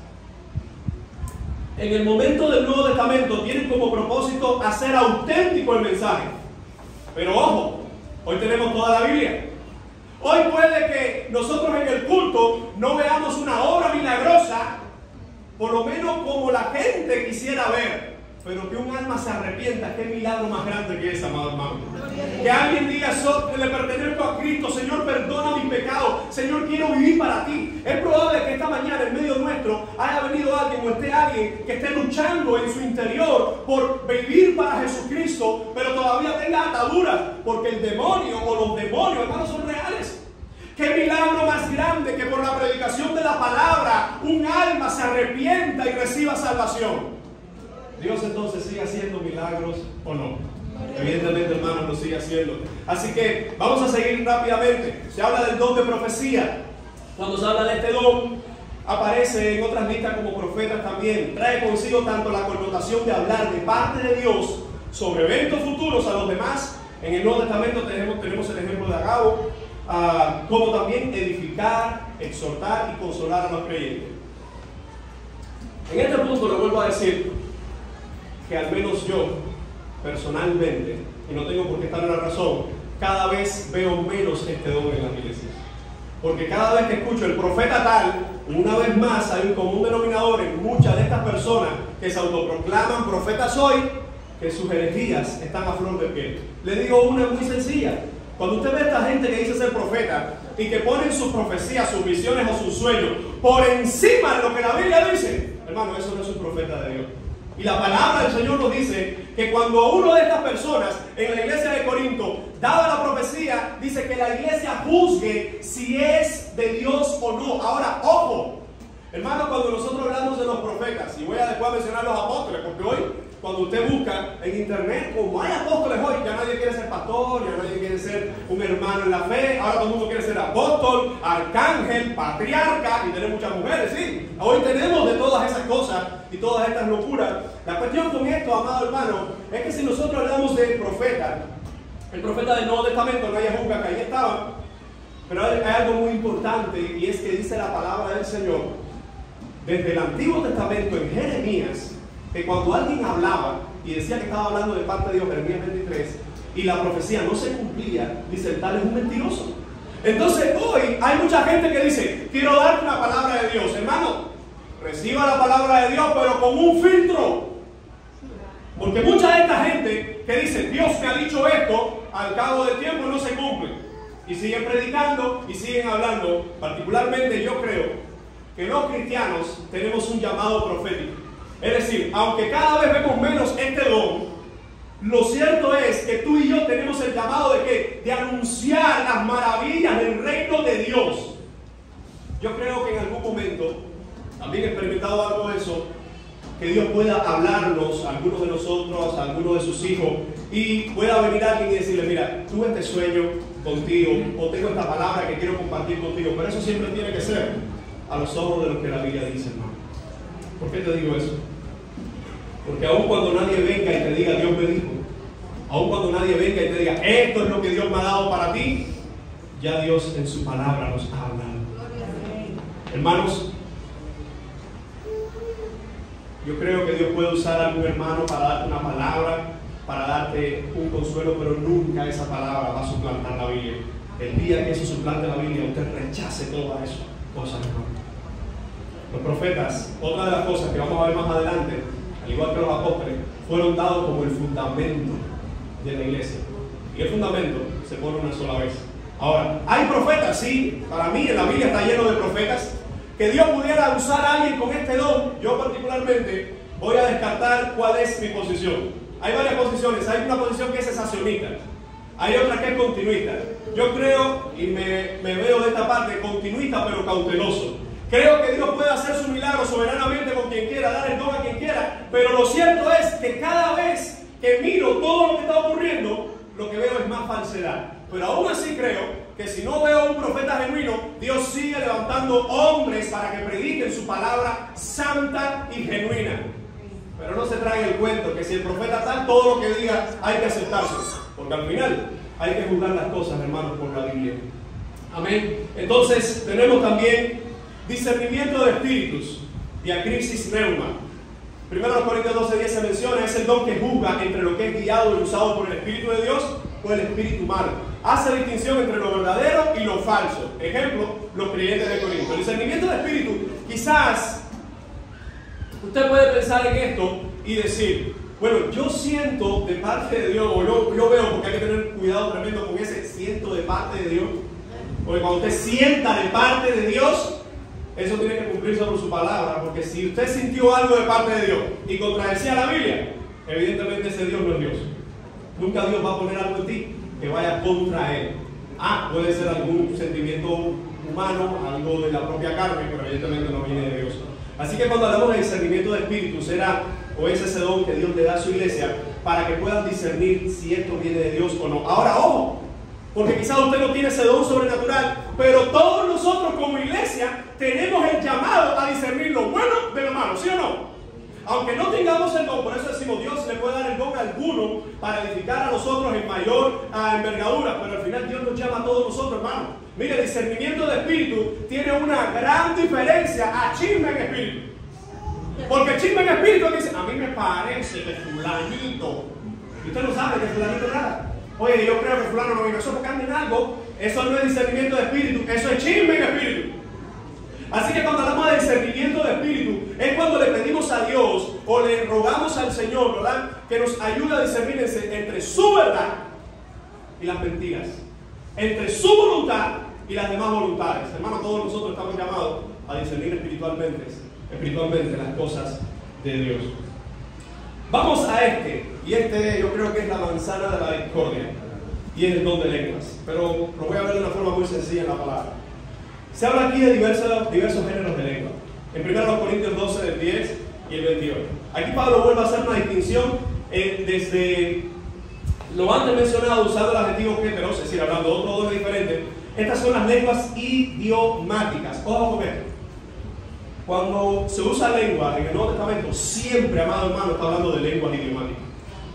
en el momento del Nuevo Testamento tienen como propósito hacer auténtico el mensaje. Pero ojo, hoy tenemos toda la Biblia. Hoy puede que nosotros en el culto no veamos una obra milagrosa, por lo menos como la gente quisiera ver, pero que un alma se arrepienta. Qué milagro más grande que es, amado hermano. Que alguien diga: le pertenezco a Cristo, Señor, perdona mi pecado, Señor, quiero vivir para ti. Es probable que esta mañana en medio nuestro haya venido alguien o esté alguien que esté luchando en su interior por vivir para Jesucristo, pero todavía tenga ataduras, porque el demonio o los demonios, hermanos, son reales. Qué milagro más grande que por la predicación de la palabra un alma se arrepienta y reciba salvación. Dios entonces sigue haciendo milagros o no. Evidentemente, hermanos, lo sigue haciendo. Así que vamos a seguir rápidamente. Se habla del don de profecía. Cuando se habla de este don, aparece en otras listas como profetas también. Trae consigo tanto la connotación de hablar de parte de Dios sobre eventos futuros a los demás. En el Nuevo Testamento tenemos el ejemplo de Agabo, como también edificar, exhortar y consolar a los creyentes. En este punto le vuelvo a decir que al menos yo, personalmente, y no tengo por qué estar en la razón, cada vez veo menos este don en las iglesias. Porque cada vez que escucho el profeta tal, una vez más hay un común denominador en muchas de estas personas que se autoproclaman profetas hoy, que sus herejías están a flor de piel. Le digo una muy sencilla. Cuando usted ve a esta gente que dice ser profeta y que ponen sus profecías, sus visiones o sus sueños por encima de lo que la Biblia dice, hermano, eso no es un profeta de Dios. Y la palabra del Señor nos dice que cuando uno de estas personas en la iglesia de Corinto daba la profecía, dice que la iglesia juzgue si es de Dios o no. Ahora, ojo, hermano, cuando nosotros hablamos de los profetas, y voy a después mencionar los apóstoles, porque hoy, cuando usted busca en internet, como hay apóstoles hoy, ya nadie quiere ser pastor, ya nadie quiere ser un hermano en la fe, ahora todo el mundo quiere ser apóstol, arcángel, patriarca, y tener muchas mujeres, sí. Hoy tenemos de todas esas cosas y todas estas locuras. La cuestión con esto, amado hermano, es que si nosotros hablamos de profeta, el profeta del Nuevo Testamento, no hay juzga, que ahí estaba, pero hay algo muy importante, y es que dice la palabra del Señor, desde el Antiguo Testamento en Jeremías, que cuando alguien hablaba y decía que estaba hablando de parte de Dios, Jeremías 23, y la profecía no se cumplía, dice: el tal es un mentiroso. Entonces hoy hay mucha gente que dice: quiero darte una palabra de Dios. Hermano, reciba la palabra de Dios, pero con un filtro. Porque mucha de esta gente que dice: Dios me ha dicho esto, al cabo del tiempo no se cumple. Y siguen predicando y siguen hablando. Particularmente yo creo que los cristianos tenemos un llamado profético. Es decir, aunque cada vez vemos menos este don, lo cierto es que tú y yo tenemos el llamado de ¿qué? De anunciar las maravillas del reino de Dios. Yo creo que en algún momento, también he experimentado algo de eso, que Dios pueda hablarnos, a algunos de nosotros, a algunos de sus hijos, y pueda venir alguien y decirle: mira, tuve este sueño contigo, o tengo esta palabra que quiero compartir contigo. Pero eso siempre tiene que ser a los ojos de lo que la Biblia dice, hermano. ¿Por qué te digo eso? Porque aun cuando nadie venga y te diga: Dios me dijo, aun cuando nadie venga y te diga: esto es lo que Dios me ha dado para ti, ya Dios en su palabra nos ha hablado. Hermanos, yo creo que Dios puede usar a algún hermano para darte una palabra, para darte un consuelo, pero nunca esa palabra va a suplantar la Biblia. El día que eso suplante la Biblia, usted rechace todas esas cosas, hermano. Los profetas, otra de las cosas que vamos a ver más adelante, al igual que los apóstoles, fueron dados como el fundamento de la iglesia. Y el fundamento se pone una sola vez. Ahora, hay profetas, sí, para mí en la Biblia está lleno de profetas. Que Dios pudiera usar a alguien con este don, yo particularmente voy a descartar cuál es mi posición. Hay varias posiciones. Hay una posición que es cesacionista, hay otra que es continuista. Yo creo, y me veo de esta parte, continuista pero cauteloso. Creo que Dios puede hacer su milagro soberanamente con quien quiera, dar el don a quien quiera, pero lo cierto es que cada vez que miro todo lo que está ocurriendo, lo que veo es más falsedad. Pero aún así creo que si no veo un profeta genuino, Dios sigue levantando hombres para que prediquen su palabra santa y genuina. Pero no se trae el cuento que si el profeta tal, todo lo que diga hay que aceptarse. Porque al final hay que juzgar las cosas, hermanos, por la Biblia. Amén. Entonces tenemos también discernimiento de espíritus, diacrisis neuma. 1 Corintios 12:10 se menciona, es el don que juzga entre lo que es guiado y usado por el Espíritu de Dios o el espíritu humano. Hace distinción entre lo verdadero y lo falso. Ejemplo, los creyentes de Corinto. El discernimiento de espíritu, quizás usted puede pensar en esto y decir, bueno, yo siento de parte de Dios, o yo veo, porque hay que tener cuidado tremendo con ese siento de parte de Dios. Porque cuando usted sienta de parte de Dios, eso tiene que cumplirse por su palabra, porque si usted sintió algo de parte de Dios y contradecía la Biblia, evidentemente ese Dios no es Dios. Nunca Dios va a poner algo en ti que vaya contra Él. Puede ser algún sentimiento humano, algo de la propia carne, pero evidentemente no viene de Dios. Así que cuando hablamos de discernimiento de espíritus, es ese don que Dios le da a su iglesia para que puedan discernir si esto viene de Dios o no. Ahora, ojo, porque quizás usted no tiene ese don sobrenatural, pero todos nosotros como iglesia tenemos el llamado a discernir lo bueno de lo malo, ¿sí o no? Aunque no tengamos el don, por eso decimos, Dios le puede dar el don a alguno para edificar a nosotros en mayor envergadura, pero al final Dios nos llama a todos nosotros, hermanos. Mire, discernimiento de espíritu tiene una gran diferencia a chisme en espíritu. Porque chisme en espíritu dice, a mí me parece que fulanito, y usted no sabe que fulanito nada. Oye, yo creo que fulano no vino, eso porque anda en algo, eso no es discernimiento de espíritu, eso es chisme en espíritu. Así que cuando hablamos de discernimiento de espíritu, es cuando le pedimos a Dios o le rogamos al Señor, ¿verdad?, que nos ayude a discernir entre su verdad y las mentiras, entre su voluntad y las demás voluntades. Hermanos, todos nosotros estamos llamados a discernir espiritualmente las cosas de Dios. Vamos a y este yo creo que es la manzana de la discordia, y es el don de lenguas, pero lo voy a ver de una forma muy sencilla en la palabra. Se habla aquí de diversos géneros de lengua. En 1 Corintios 12, del 10 y el 28. Aquí Pablo vuelve a hacer una distinción desde lo antes mencionado, usando el adjetivo heteros, es decir, hablando de otro don diferente. Estas son las lenguas idiomáticas. Ojo con esto. Cuando se usa lengua en el Nuevo Testamento, siempre, amado hermano, está hablando de lenguas idiomáticas.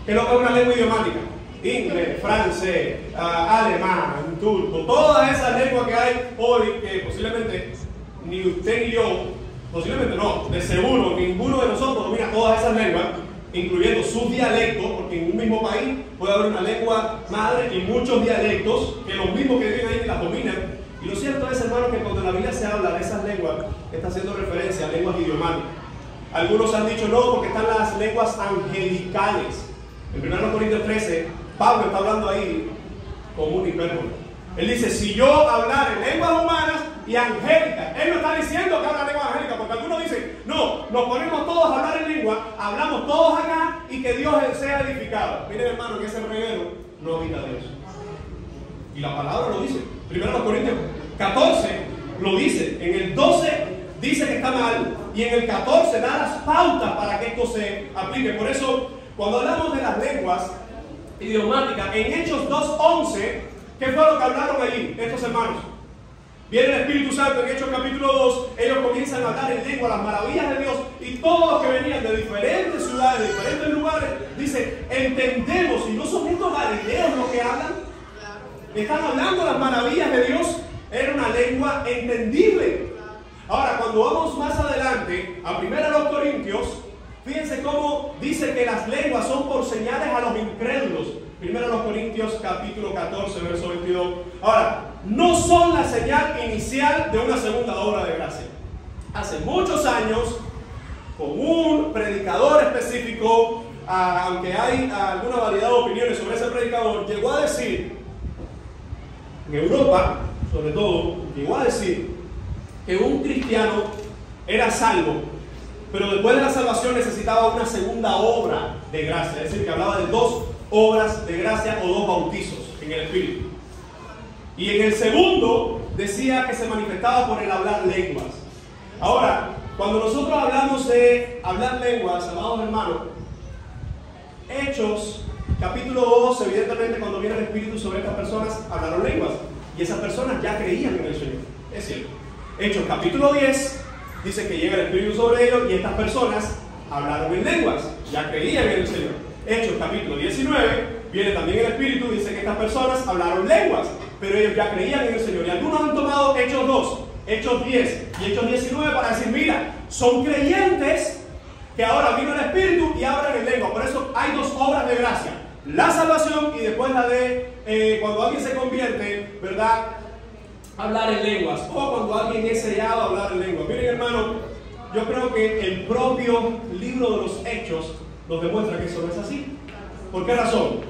¿Qué es lo que es una lengua idiomática? Inglés, francés, alemán, turco, todas esas lenguas que hay hoy que posiblemente ni usted ni yo, posiblemente no, de seguro ninguno de nosotros domina todas esas lenguas, incluyendo sus dialectos, porque en un mismo país puede haber una lengua madre y muchos dialectos que los mismos que viven ahí las dominan. Y lo cierto es, hermano, que cuando en la Biblia se habla de esas lenguas, está haciendo referencia a lenguas idiomáticas. Algunos han dicho no, porque están las lenguas angelicales. En 1 Corintios 13, Pablo está hablando ahí como un hipérbole. Él dice, si yo hablar en lenguas humanas y angélicas, él no está diciendo que habla lengua angélica, porque algunos dicen, no, nos ponemos todos a hablar en lengua, hablamos todos acá y que Dios sea edificado. Miren, hermano, que ese reguero no habita Dios. Y la palabra lo dice. 1 Corintios 14 lo dice. En el 12 dice que está mal y en el 14 da las pautas para que esto se aplique. Por eso, cuando hablamos de las lenguas idiomáticas, en Hechos 2:11, ¿qué fue lo que hablaron allí estos hermanos? Viene el Espíritu Santo en Hechos capítulo 2, ellos comienzan a hablar en lengua las maravillas de Dios y todos los que venían de diferentes ciudades, de diferentes lugares, dicen, entendemos, y no son estos galileos los que hablan, están hablando las maravillas de Dios, era una lengua entendible. Ahora, cuando vamos más adelante, a 1 Corintios, fíjense cómo dice que las lenguas son por señales a los incrédulos. 1 Corintios capítulo 14, verso 22. Ahora, no son la señal inicial de una segunda obra de gracia. Hace muchos años, con un predicador específico, aunque hay alguna variedad de opiniones sobre ese predicador, llegó a decir, en Europa, sobre todo, llegó a decir que un cristiano era salvo, pero después de la salvación necesitaba una segunda obra de gracia, es decir, que hablaba de 2 obras de gracia o 2 bautizos en el Espíritu. Y en el segundo decía que se manifestaba por el hablar lenguas. Ahora, cuando nosotros hablamos de hablar lenguas, amados hermanos, Hechos capítulo 2, evidentemente cuando viene el Espíritu sobre estas personas, hablaron lenguas. Y esas personas ya creían en el Señor. Es cierto. Hechos capítulo 10 dice que llega el Espíritu sobre ellos y estas personas hablaron en lenguas, ya creían en el Señor. Hechos capítulo 19, viene también el Espíritu, dice que estas personas hablaron lenguas, pero ellos ya creían en el Señor. Y algunos han tomado Hechos 2, Hechos 10 y Hechos 19 para decir, mira, son creyentes que ahora vino el Espíritu y hablan en lengua. Por eso hay dos obras de gracia: la salvación y después la de cuando alguien se convierte, ¿verdad?, hablar en lenguas, o cuando alguien es sellado a hablar en lenguas. Miren, hermano, yo creo que el propio libro de los Hechos nos demuestra que eso no es así. ¿Por qué razón?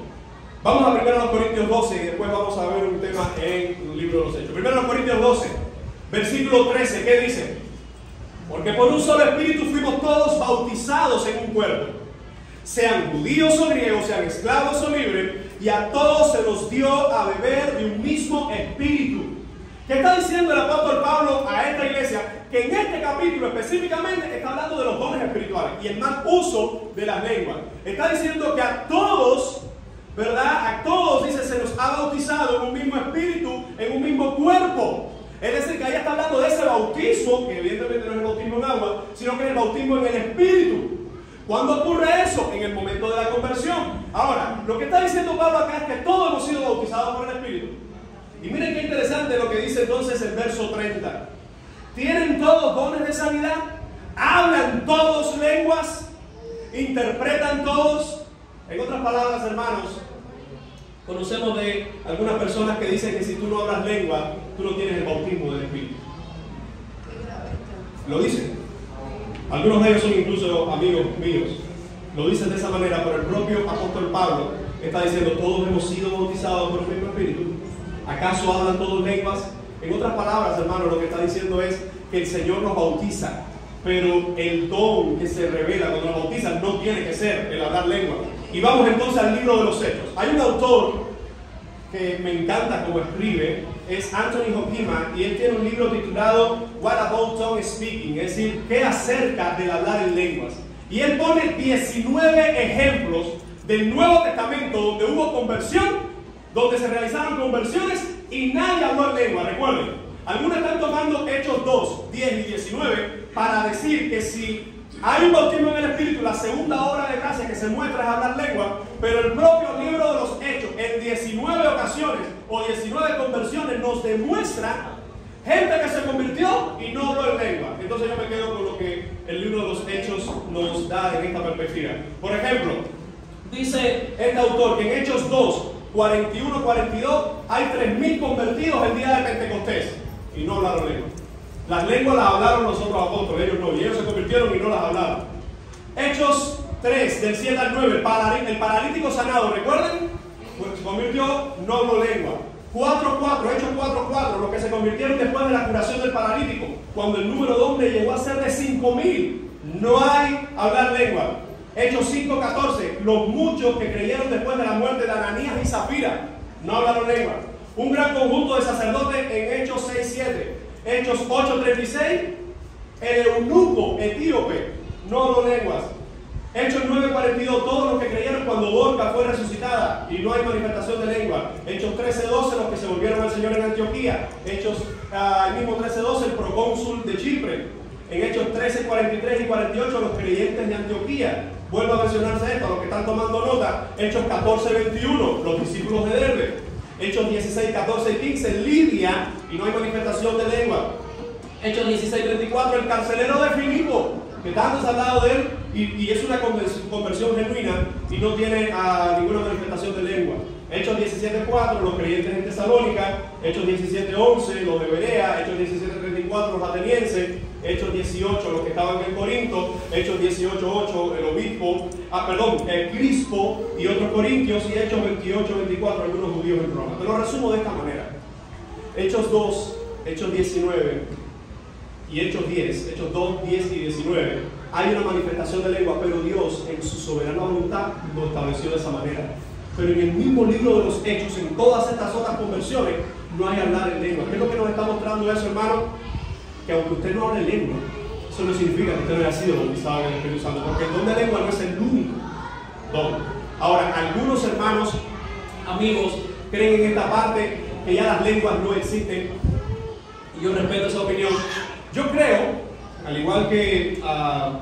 Vamos a 1 Corintios 12 y después vamos a ver un tema en el libro de los Hechos. 1 Corintios 12, versículo 13, ¿qué dice? Porque por un solo espíritu fuimos todos bautizados en un cuerpo, sean judíos o griegos, sean esclavos o libres, y a todos se nos dio a beber de un mismo espíritu. ¿Qué está diciendo el apóstol Pablo a esta iglesia? Que en este capítulo específicamente está hablando de los dones espirituales y el mal uso de las lenguas. Está diciendo que a todos, ¿verdad? A todos, dice, se nos ha bautizado en un mismo espíritu, en un mismo cuerpo. Es decir, que ahí está hablando de ese bautismo, que evidentemente no es el bautismo en agua, sino que es el bautismo en el espíritu. ¿Cuándo ocurre eso? En el momento de la conversión. Ahora, lo que está diciendo Pablo acá es que todos hemos sido bautizados por el Espíritu. Y miren qué interesante lo que dice entonces el verso 30. ¿Tienen todos dones de sanidad? ¿Hablan todos lenguas? ¿Interpretan todos? En otras palabras, hermanos, conocemos de algunas personas que dicen que si tú no hablas lengua, tú no tienes el bautismo del Espíritu. Lo dicen. Algunos de ellos son incluso amigos míos. Lo dicen de esa manera, pero el propio apóstol Pablo está diciendo, todos hemos sido bautizados por el mismo Espíritu. ¿Acaso hablan todos lenguas? En otras palabras, hermano, lo que está diciendo es que el Señor nos bautiza, pero el don que se revela cuando nos bautiza no tiene que ser el hablar lengua. Y vamos entonces al libro de los Hechos. Hay un autor que me encanta como escribe, es Anthony Hockima, y él tiene un libro titulado What About Tongue Speaking, es decir, ¿qué acerca del hablar en lenguas? Y él pone 19 ejemplos del Nuevo Testamento donde hubo conversión, donde se realizaron conversiones y nadie habló en lengua. Recuerden, algunos están tomando Hechos 2, 10 y 19 para decir que si hay un bautismo en el Espíritu, la segunda obra de gracia que se muestra es hablar lengua, pero el propio libro de los Hechos, en 19 ocasiones o 19 conversiones, nos demuestra gente que se convirtió y no habló en lengua. Entonces yo me quedo con lo que el libro de los Hechos nos da en esta perspectiva. Por ejemplo, dice este autor que en Hechos 2, 41-42 hay 3.000 convertidos el día de Pentecostés y no hablaron lengua. Las lenguas las hablaron los otros apóstoles, ellos no, y ellos se convirtieron y no las hablaron. Hechos 3, del 7 al 9, el paralítico sanado, ¿recuerden? Pues se convirtió, no habló lengua. 4.4, Hechos 4.4, los que se convirtieron después de la curación del paralítico, cuando el número de hombres llegó a ser de 5.000, no hay hablar lengua. Hechos 5.14, los muchos que creyeron después de la muerte de Ananías y Zafira, no hablaron lengua. Un gran conjunto de sacerdotes en Hechos 6.7. Hechos 8.36, el eunuco etíope no habló lenguas. Hechos 9.42, todos los que creyeron cuando Dorcas fue resucitada y no hay manifestación de lengua. Hechos 13.12, los que se volvieron al Señor en Antioquía. Hechos, el mismo 13.12, el procónsul de Chipre. En Hechos 13.43 y 48, los creyentes de Antioquía. Vuelvo a mencionarse esto, a los que están tomando nota. Hechos 14.21, los discípulos de Derbe. Hechos 16, 14 y 15, Lidia, y no hay manifestación de lengua. Hechos 16, 34, el carcelero de Filipo, que tanto se ha hablado de él, y es una conversión genuina, y no tiene ninguna manifestación de lengua. Hechos 17, 4, los creyentes en Tesalónica. Hechos 17, 11, los de Berea. Hechos 17, 34, los atenienses. Hechos 18, los que estaban en Corinto. Hechos 18, 8, el obispo, Crispo y otros corintios. Y Hechos 28, 24, algunos judíos en Roma. Te lo resumo de esta manera. Hechos 2, Hechos 19 y Hechos 10, Hechos 2, 10 y 19. Hay una manifestación de lengua, pero Dios en su soberana voluntad lo estableció de esa manera. Pero en el mismo libro de los Hechos, en todas estas otras conversiones, no hay hablar en lengua. ¿Qué es lo que nos está mostrando eso, hermano? Que aunque usted no hable lengua, eso no significa que usted no haya sido bautizado en el Espíritu Santo, porque el don de lengua no es el único don. Ahora, algunos hermanos, amigos, creen en esta parte que ya las lenguas no existen, y yo respeto esa opinión. Yo creo, al igual que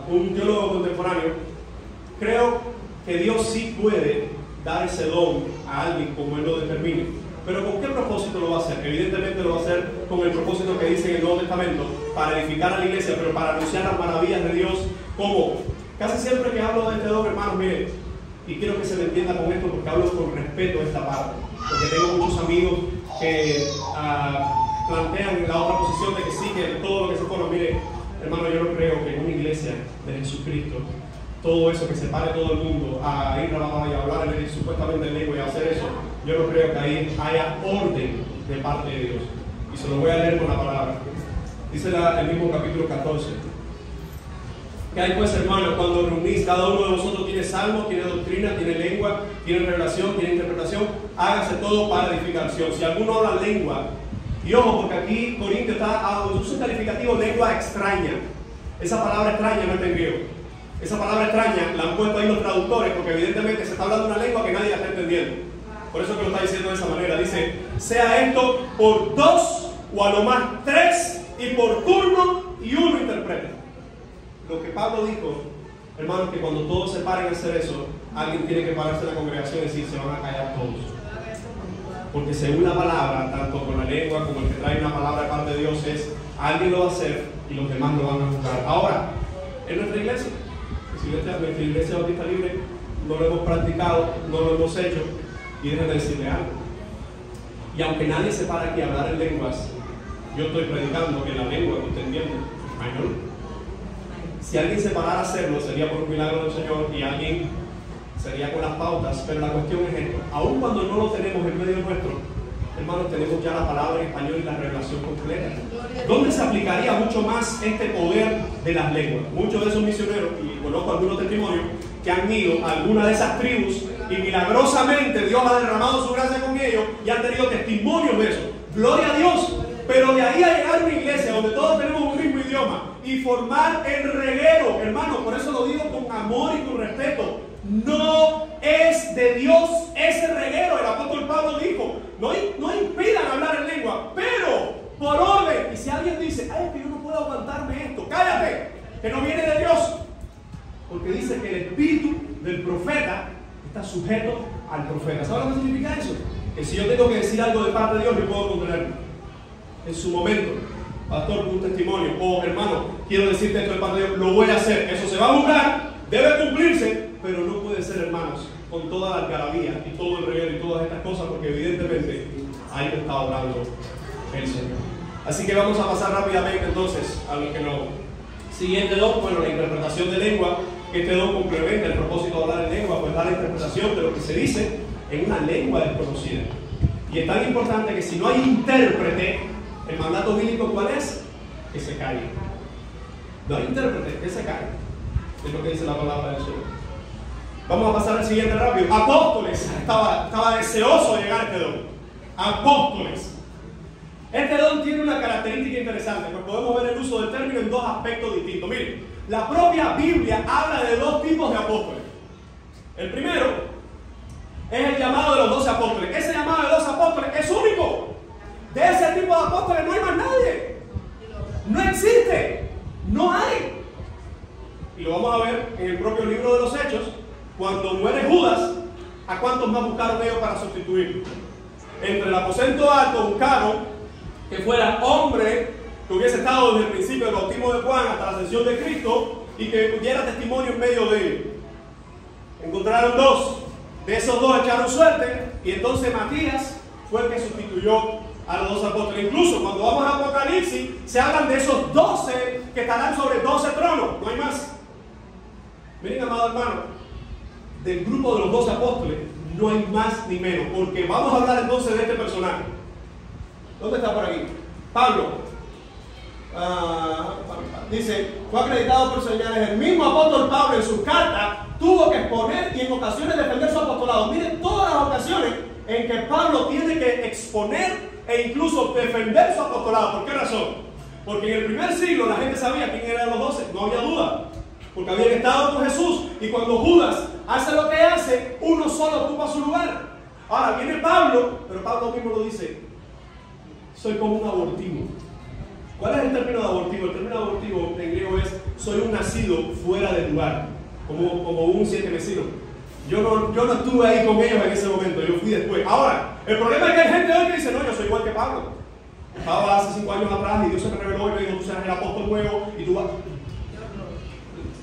un teólogo contemporáneo, creo que Dios sí puede dar ese don a alguien como Él lo determine. Pero ¿con qué propósito lo va a hacer? Evidentemente lo va a hacer con el propósito que dice en el Nuevo Testamento, para edificar a la iglesia, pero para anunciar las maravillas de Dios. Como casi siempre que hablo de este don, hermanos, miren, y quiero que se me entienda con esto porque hablo con respeto de esta parte, porque tengo muchos amigos que plantean la otra posición de que sí, que todo lo que se forma. Mire, hermano, yo no creo que en una iglesia de Jesucristo, todo eso que separe todo el mundo a ir a hablar supuestamente en lengua y a hacer eso, yo no creo que ahí haya orden de parte de Dios. Y se lo voy a leer con la palabra. Dice el mismo capítulo 14. ¿Qué hay pues, hermanos, cuando reunís? Cada uno de vosotros tiene salmo, tiene doctrina, tiene lengua, tiene revelación, tiene interpretación. Hágase todo para edificación. Si alguno habla lengua, y ojo, porque aquí Corintio usa un calificativo lengua extraña. Esa palabra extraña no está en griego. Esa palabra extraña la han puesto ahí los traductores, porque evidentemente se está hablando una lengua que nadie la está entendiendo. Por eso que lo está diciendo de esa manera. Dice, sea esto por 2 o a lo más 3 y por turno y uno interpreta. Lo que Pablo dijo, hermanos, que cuando todos se paren a hacer eso, alguien tiene que pararse en la congregación y decir, se van a callar todos. Porque según la palabra, tanto con la lengua como el que trae una palabra de parte de Dios, es alguien lo va a hacer y los demás lo van a juzgar. Ahora, en nuestra iglesia, nuestra iglesia Bautista Libre, no lo hemos practicado, no lo hemos hecho, y déjenme decirle algo. Y aunque nadie se para aquí a hablar en lenguas, yo estoy predicando en la lengua que usted entiende, español. Si alguien se parara a hacerlo, sería por un milagro del Señor y alguien sería con las pautas, pero la cuestión es esto: aun cuando no lo tenemos en medio nuestro, hermanos, tenemos ya la palabra en español y la revelación completa. ¿Dónde se aplicaría mucho más este poder de las lenguas? Muchos de esos misioneros, y conozco algunos testimonios, que han ido a alguna de esas tribus y milagrosamente Dios ha derramado su gracia con ellos y han tenido testimonios de eso. Gloria a Dios. Pero de ahí a llegar a una iglesia donde todos tenemos un mismo idioma y formar el reguero, hermano, por eso lo digo con amor y con respeto, no es de Dios ese reguero. El apóstol Pablo dijo, no impidan hablar en lengua, pero por orden. Y si alguien dice, ay, es que yo no puedo aguantarme esto, cállate, que no viene de Dios. Porque dice que el espíritu del profeta está sujeto al profeta. ¿Sabes lo que significa eso? Que si yo tengo que decir algo de parte de Dios, yo puedo contenerlo. En su momento, pastor, un testimonio, o hermano, quiero decirte esto de parte de Dios, lo voy a hacer. Eso se va a buscar, debe cumplirse, pero no puede ser, hermanos, con toda la algarabía y todo el reguero y todas estas cosas, porque evidentemente ahí está hablando el Señor. Así que vamos a pasar rápidamente entonces a lo que lo siguiente don, bueno, la interpretación de lengua, que este don complementa el propósito de hablar en lengua, pues da la interpretación de lo que se dice en una lengua desconocida. Y es tan importante que si no hay intérprete, el mandato bíblico, ¿cuál es? Que se calle. No hay intérprete, que se calle. Es lo que dice la palabra del Señor. Vamos a pasar al siguiente rápido. Apóstoles. Estaba deseoso de llegar a este don. Apóstoles. Este don tiene una característica interesante, pues podemos ver el uso del término en dos aspectos distintos. Miren, la propia Biblia habla de dos tipos de apóstoles. El primero es el llamado de los 12 apóstoles. Ese llamado de 12 apóstoles es único. De ese tipo de apóstoles no hay más nadie. No existe. No hay. Y lo vamos a ver en el propio libro de los Hechos. Cuando muere Judas, ¿a cuántos más buscaron ellos para sustituirlo? Entre el aposento alto buscaron que fuera hombre, que hubiese estado desde el principio del bautismo de Juan hasta la ascensión de Cristo y que diera testimonio en medio de él. Encontraron dos. De esos dos echaron suerte y entonces Matías fue el que sustituyó a los 12 apóstoles. Incluso cuando vamos a Apocalipsis se hablan de esos 12 que estarán sobre 12 tronos, no hay más. Miren, amado hermano, del grupo de los 12 apóstoles no hay más ni menos, porque vamos a hablar entonces de este personaje. ¿Dónde está por aquí? Pablo. Dice, fue acreditado por señales. El mismo apóstol Pablo en su carta tuvo que exponer y en ocasiones defender su apostolado. Miren todas las ocasiones en que Pablo tiene que exponer e incluso defender su apostolado. ¿Por qué razón? Porque en el primer siglo la gente sabía quién eran los 12, no había duda, porque habían estado con Jesús, y cuando Judas hace lo que hace, uno solo ocupa su lugar. Ahora viene Pablo, pero Pablo mismo lo dice, soy como un abortivo. ¿Cuál es el término de abortivo? El término de abortivo en griego es, soy un nacido fuera de lugar, como un 7 mesinos. Yo no estuve ahí con ellos en ese momento, yo fui después. Ahora, el problema es que hay gente hoy que dice, no, yo soy igual que Pablo. Estaba hace 5 años atrás y Dios se me reveló y me dijo, tú serás el apóstol nuevo y tú vas.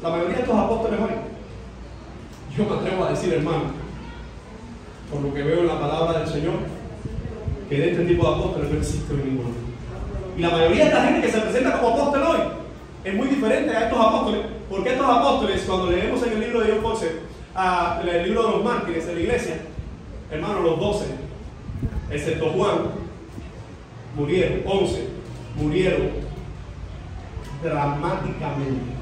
La mayoría de estos apóstoles hoy, yo me atrevo a decir, hermano, por lo que veo en la palabra del Señor, que de este tipo de apóstoles no existe ninguno. Y la mayoría de esta gente que se presenta como apóstol hoy es muy diferente a estos apóstoles, porque estos apóstoles, cuando leemos en el libro de John Foxe, el libro de los mártires de la iglesia, hermanos, los 12, excepto Juan, murieron, 11, murieron dramáticamente,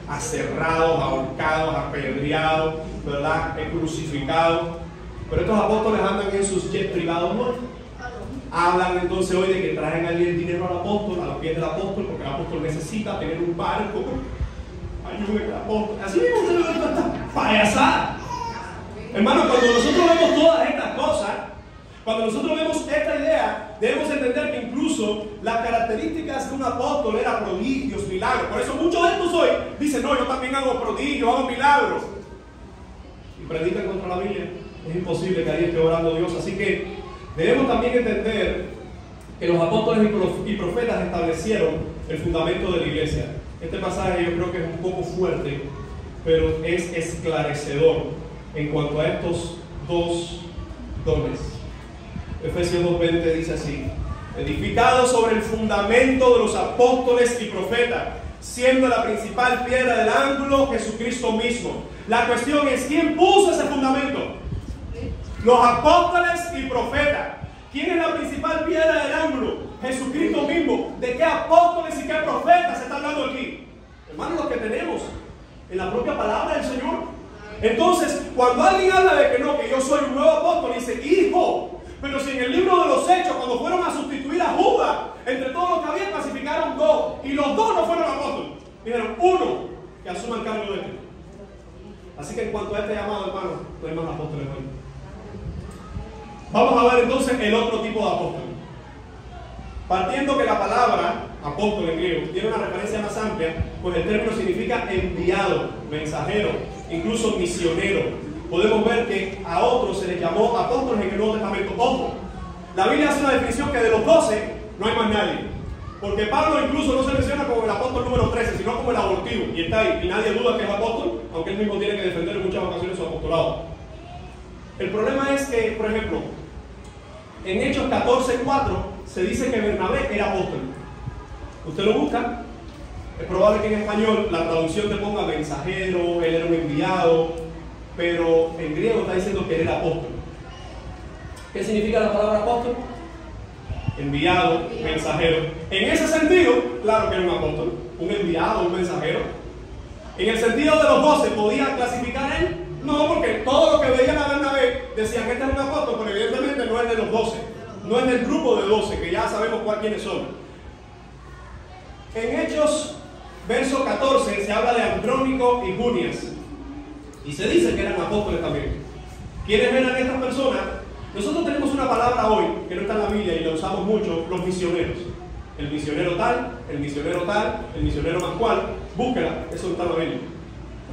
aserrados, ahorcados, apedreados, ¿verdad? Crucificados. Pero estos apóstoles andan en sus jets privados hoy. Hablan entonces hoy de que traen allí el dinero al apóstol, a los pies del apóstol, porque el apóstol necesita tener un barco. Ayúdenme al apóstol. Así mismo se ve esta payasada. Hermano, cuando nosotros vemos todas estas cosas, cuando nosotros vemos esta idea, debemos entender que incluso las características de un apóstol eran prodigios, milagros. Por eso muchos de estos hoy dicen, no, yo también hago prodigios, hago milagros. Y predican contra la Biblia. Es imposible que alguien esté orando a Dios. Así que debemos también entender que los apóstoles y profetas establecieron el fundamento de la iglesia. Este pasaje yo creo que es un poco fuerte, pero es esclarecedor en cuanto a estos dos dones. Efesios 2:20 dice así: edificado sobre el fundamento de los apóstoles y profetas, siendo la principal piedra del ángulo Jesucristo mismo. La cuestión es, ¿quién puso ese fundamento? Los apóstoles y profetas. ¿Quién es la principal piedra del ángulo? Jesucristo mismo. ¿De qué apóstoles y qué profetas se está hablando aquí? Hermanos, los que tenemos en la propia palabra del Señor. Entonces, cuando alguien habla de que no, que yo soy un nuevo apóstol, dice, hijo, pero si en el libro de los Hechos, cuando fueron a sustituir a Judas, entre todos los que había, clasificaron 2, y los 2 no fueron apóstoles. Dijeron, uno que asuma el cargo de este. Así que en cuanto a este llamado, hermano, no hay más apóstoles hoy. Vamos a ver entonces el otro tipo de apóstol. Partiendo que la palabra apóstol en griego tiene una referencia más amplia, pues el término significa enviado, mensajero, incluso misionero. Podemos ver que a otros se les llamó apóstoles en el Nuevo Testamento. Ojo, la Biblia hace una definición que de los 12 no hay más nadie. Porque Pablo incluso no se menciona como el apóstol número 13, sino como el abortivo. Y está ahí, y nadie duda que es apóstol, aunque él mismo tiene que defender en muchas ocasiones su apostolado. El problema es que, por ejemplo, en Hechos 14:4 se dice que Bernabé era apóstol. Usted lo busca, es probable que en español la traducción te ponga mensajero, él era un enviado, pero en griego está diciendo que él era apóstol. ¿Qué significa la palabra apóstol? Enviado, mensajero. En ese sentido, claro que era un apóstol, un enviado, un mensajero. En el sentido de los 12, ¿podía clasificar él? No, porque todo lo que veían a Bernabé decían que este es un apóstol, pero evidentemente no es de los 12, no es del grupo de 12, que ya sabemos quiénes son. En Hechos, verso 14, se habla de Andrónico y Junias, y se dice que eran apóstoles también. ¿Quiénes eran estas personas? Nosotros tenemos una palabra hoy, que no está en la Biblia y la usamos mucho, los misioneros. El misionero tal, el misionero tal, el misionero más cual, búsquela, eso no está en la Biblia.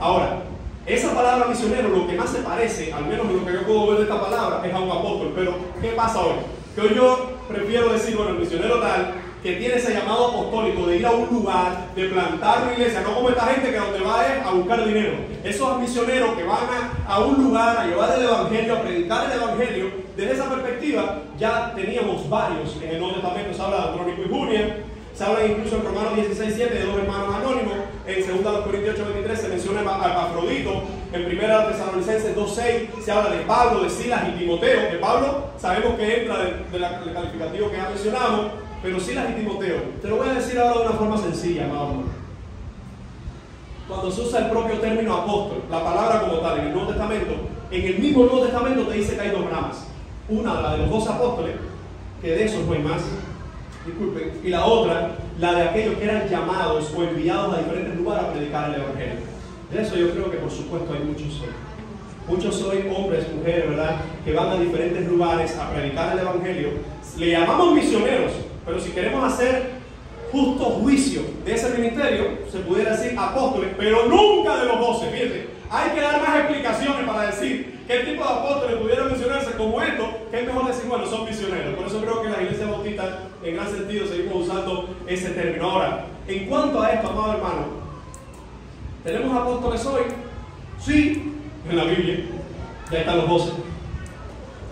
Ahora, esa palabra misionero, lo que más se parece, al menos en lo que yo puedo ver de esta palabra, es a un apóstol. Pero, ¿qué pasa hoy? Que hoy yo prefiero decir, bueno, el misionero tal, que tiene ese llamado apostólico de ir a un lugar, de plantar una iglesia, no como esta gente que donde va es a buscar dinero. Esos misioneros que van a un lugar a llevar el evangelio, a predicar el evangelio, desde esa perspectiva ya teníamos varios en el Nuevo Testamento. Se habla de Andrónico y Junia, se habla incluso en Romanos 16:7 de 2 hermanos anónimos, en 2 Corintios 8:23 se menciona a Epafrodito, en 1 Tesalonicenses 2:6 se habla de Pablo, de Silas y Timoteo. De Pablo sabemos que entra del calificativo que ya mencionamos, pero Silas y Timoteo, te lo voy a decir ahora de una forma sencilla, amado. Cuando se usa el propio término apóstol, la palabra como tal en el Nuevo Testamento, en el mismo Nuevo Testamento te dice que hay 2 ramas. Una, la de los 12 apóstoles, que de esos no hay más, disculpen, y la otra, la de aquellos que eran llamados o enviados a diferentes lugares a predicar el evangelio. De eso yo creo que por supuesto hay muchos hoy. Muchos hoy, hombres, mujeres, ¿verdad?, que van a diferentes lugares a predicar el evangelio. Le llamamos misioneros, pero si queremos hacer justo juicio de ese ministerio, se pudiera decir apóstoles, pero nunca de los 12. Fíjate, hay que dar más explicaciones para decir qué tipo de apóstoles pudieron mencionarse como esto, que es mejor decir, bueno, son misioneros. Por eso creo que en las iglesias bautistas, en gran sentido, seguimos usando ese término. Ahora, en cuanto a esto, amado hermano, ¿tenemos apóstoles hoy? Sí, en la Biblia, ya están los 12.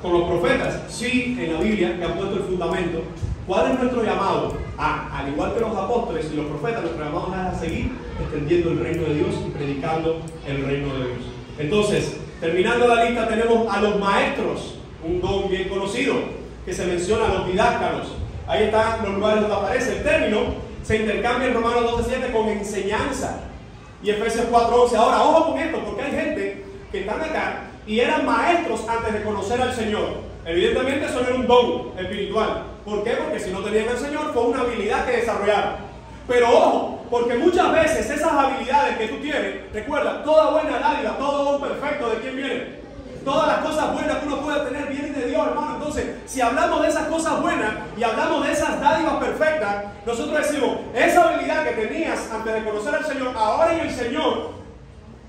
Con los profetas, sí, en la Biblia, que han puesto el fundamento. ¿Cuál es nuestro llamado? Al igual que los apóstoles y los profetas, nuestro llamado es a seguir extendiendo el reino de Dios y predicando el reino de Dios. Entonces, terminando la lista, tenemos a los maestros, un don bien conocido, que se menciona a los didácanos. Ahí están los lugares donde aparece el término. Se intercambia en Romanos 12:7 con enseñanza y Efesios 4:11. Ahora, ojo con esto, porque hay gente que están acá y eran maestros antes de conocer al Señor. Evidentemente eso no era un don espiritual. ¿Por qué? Porque si no tenían al Señor fue una habilidad que desarrollaron. Pero ojo, porque muchas veces esas habilidades que tú tienes, recuerda, toda buena dádiva, todo don perfecto, ¿de quién viene? Todas las cosas buenas que uno puede tener vienen de Dios, hermano. Entonces, si hablamos de esas cosas buenas y hablamos de esas dádivas perfectas, nosotros decimos, esa habilidad que tenías antes de conocer al Señor, ahora en el Señor,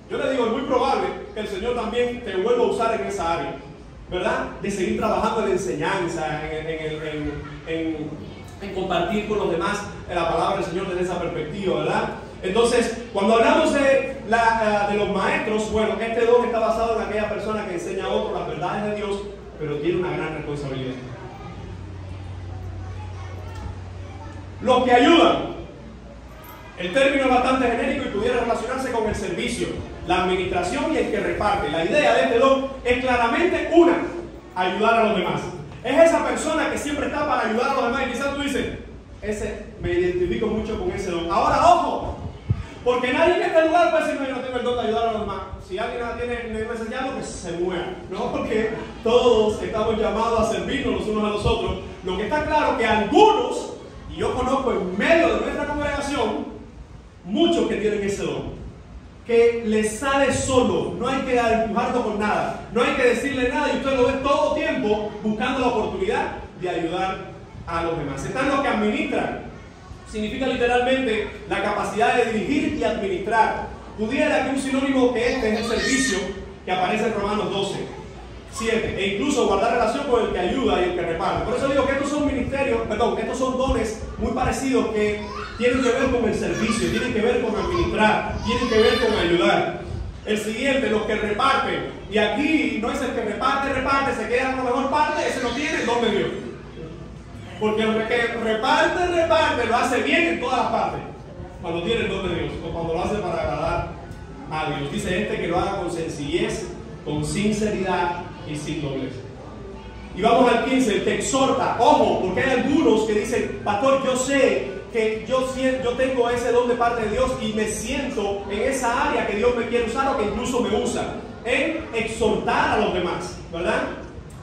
yo le digo, es muy probable que el Señor también te vuelva a usar en esa área, ¿verdad? De seguir trabajando en la enseñanza, en compartir con los demás la palabra del Señor desde esa perspectiva, ¿verdad? Entonces, cuando hablamos de los maestros, bueno, este don está basado en aquella persona que enseña a otros las verdades de Dios, pero tiene una gran responsabilidad. Los que ayudan. El término es bastante genérico y pudiera relacionarse con el servicio, la administración y el que reparte. La idea de este don es claramente una, ayudar a los demás. Es esa persona que siempre está para ayudar a los demás y quizás tú dices, me identifico mucho con ese don. Ahora, ojo, porque nadie en este lugar puede decir, no, yo no tengo el don de ayudar a los demás. Si alguien tiene que enseñarlo, que se muera, ¿no? Porque todos estamos llamados a servirnos los unos a los otros. Lo que está claro es que algunos, y yo conozco en medio de nuestra congregación, muchos que tienen ese don, que les sale solo, no hay que empujarlo con nada, no hay que decirle nada y usted lo ve todo tiempo buscando la oportunidad de ayudar a los demás. Están los que administran, significa literalmente la capacidad de dirigir y administrar. Pudiera que un sinónimo que este es el servicio que aparece en Romanos 12:7, e incluso guardar relación con el que ayuda y el que reparte. Por eso digo que estos son estos son dones muy parecidos que tienen que ver con el servicio, tienen que ver con administrar, tienen que ver con ayudar. El siguiente, los que reparten. Y aquí no es el que reparte, se queda con la mejor parte, ese no tiene el don de Dios. Porque el que reparte, lo hace bien en todas las partes. Cuando tiene el don de Dios, o cuando lo hace para agradar a Dios. Dice este que lo haga con sencillez, con sinceridad y sin doblez. Y vamos al 15, el que exhorta. Ojo, porque hay algunos que dicen, pastor, yo sé que yo tengo ese don de parte de Dios y me siento en esa área que Dios me quiere usar o que incluso me usa, en exhortar a los demás, ¿verdad?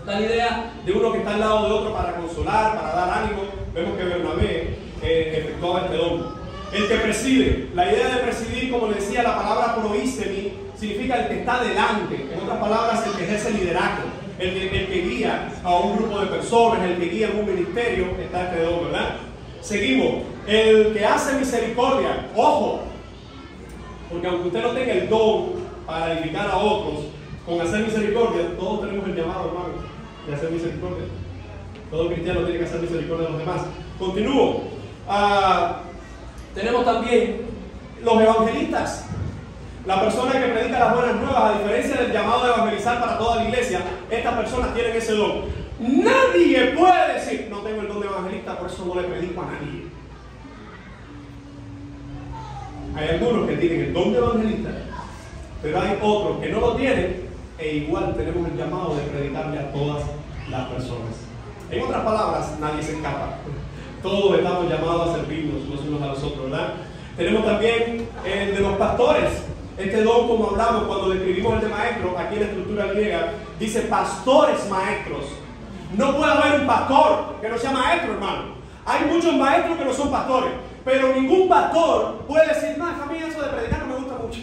Da la idea de uno que está al lado de otro para consolar, para dar ánimo. Vemos que Bernabé efectuaba este don. El que preside, la idea de presidir, como le decía, la palabra proístemi significa el que está delante, en otras palabras, el que ejerce liderazgo, el que guía a un grupo de personas, el que guía en un ministerio, está este don, ¿verdad? Seguimos, el que hace misericordia. Ojo, porque aunque usted no tenga el don para edificar a otros, con hacer misericordia, todos tenemos el llamado, hermano, de hacer misericordia. Todo cristiano tiene que hacer misericordia a los demás. Continúo. Tenemos también los evangelistas. La persona que predica las buenas nuevas, a diferencia del llamado de evangelizar para toda la iglesia, estas personas tienen ese don. Nadie puede decir, no tengo el don de evangelista, por eso no le predico a nadie. Hay algunos que tienen el don de evangelista, pero hay otros que no lo tienen, e igual tenemos el llamado de predicarle a todas las personas. En otras palabras, nadie se escapa. Todos estamos llamados a servirnos los unos a los otros, ¿verdad? Tenemos también el de los pastores. Este don, como hablamos cuando describimos el de maestro, aquí en la estructura griega, dice pastores maestros. No puede haber un pastor que no sea maestro, hermano. Hay muchos maestros que no son pastores, pero ningún pastor puede decir, no, a mí eso de predicar no me gusta mucho.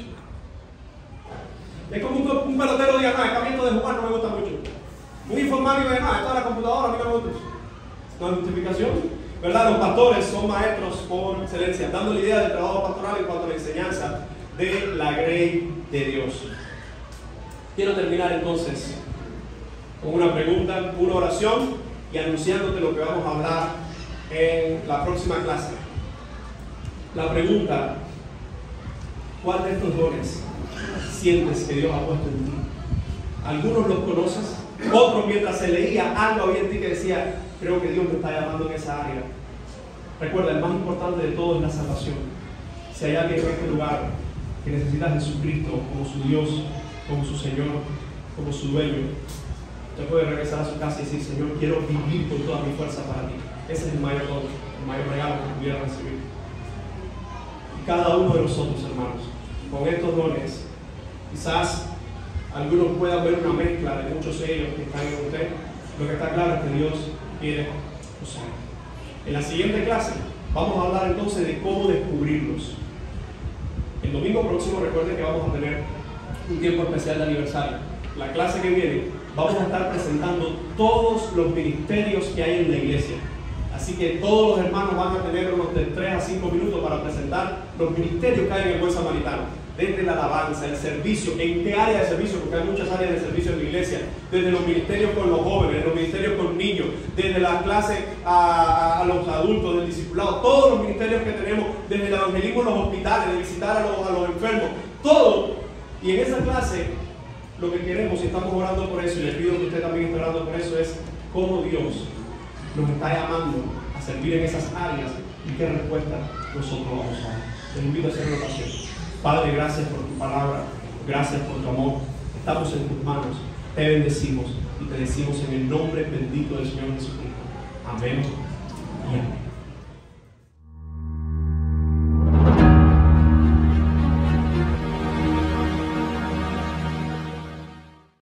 Es como un pelotero diga, no, a mí esto de jugar no me gusta mucho. Un informático diga, no, esto de la computadora a mí no me gusta. No hay justificación. ¿Verdad? Los pastores son maestros por excelencia, dando la idea del trabajo pastoral en cuanto a la enseñanza de la grey de Dios. Quiero terminar entonces con una pregunta, una oración y anunciándote lo que vamos a hablar en la próxima clase. La pregunta: ¿cuál de estos dones sientes que Dios ha puesto en ti? Algunos los conoces, otros mientras se leía algo había en ti que decía, creo que Dios me está llamando en esa área. Recuerda, el más importante de todo es la salvación. Si hay alguien en este lugar que necesita a Jesucristo como su Dios, como su Señor, como su dueño, usted puede regresar a su casa y decir, Señor, quiero vivir con toda mi fuerza para ti. Ese es el mayor don, el mayor regalo que pudiera recibir. Y cada uno de nosotros, hermanos, con estos dones, quizás algunos puedan ver una mezcla de muchos de ellos que están en usted. Lo que está claro es que Dios quiere usar. En la siguiente clase vamos a hablar entonces de cómo descubrirlos. El domingo próximo recuerden que vamos a tener un tiempo especial de aniversario. La clase que viene vamos a estar presentando todos los ministerios que hay en la iglesia. Así que todos los hermanos van a tener unos de 3 a 5 minutos para presentar los ministerios que hay en el Buen Samaritano. Desde la alabanza, el servicio, en qué área de servicio, porque hay muchas áreas de servicio en la iglesia, desde los ministerios con los jóvenes, los ministerios con niños, desde la clase a los adultos, del discipulado, todos los ministerios que tenemos, desde el evangelismo en los hospitales, de visitar a los enfermos, todo. Y en esa clase, lo que queremos, y estamos orando por eso, y les pido que usted también esté orando por eso, es cómo Dios nos está llamando a servir en esas áreas y qué respuesta nosotros vamos a dar. Les invito a hacer una oración. Padre, gracias por tu palabra, gracias por tu amor. Estamos en tus manos, te bendecimos y te decimos en el nombre bendito del Señor Jesucristo. Amén y amén.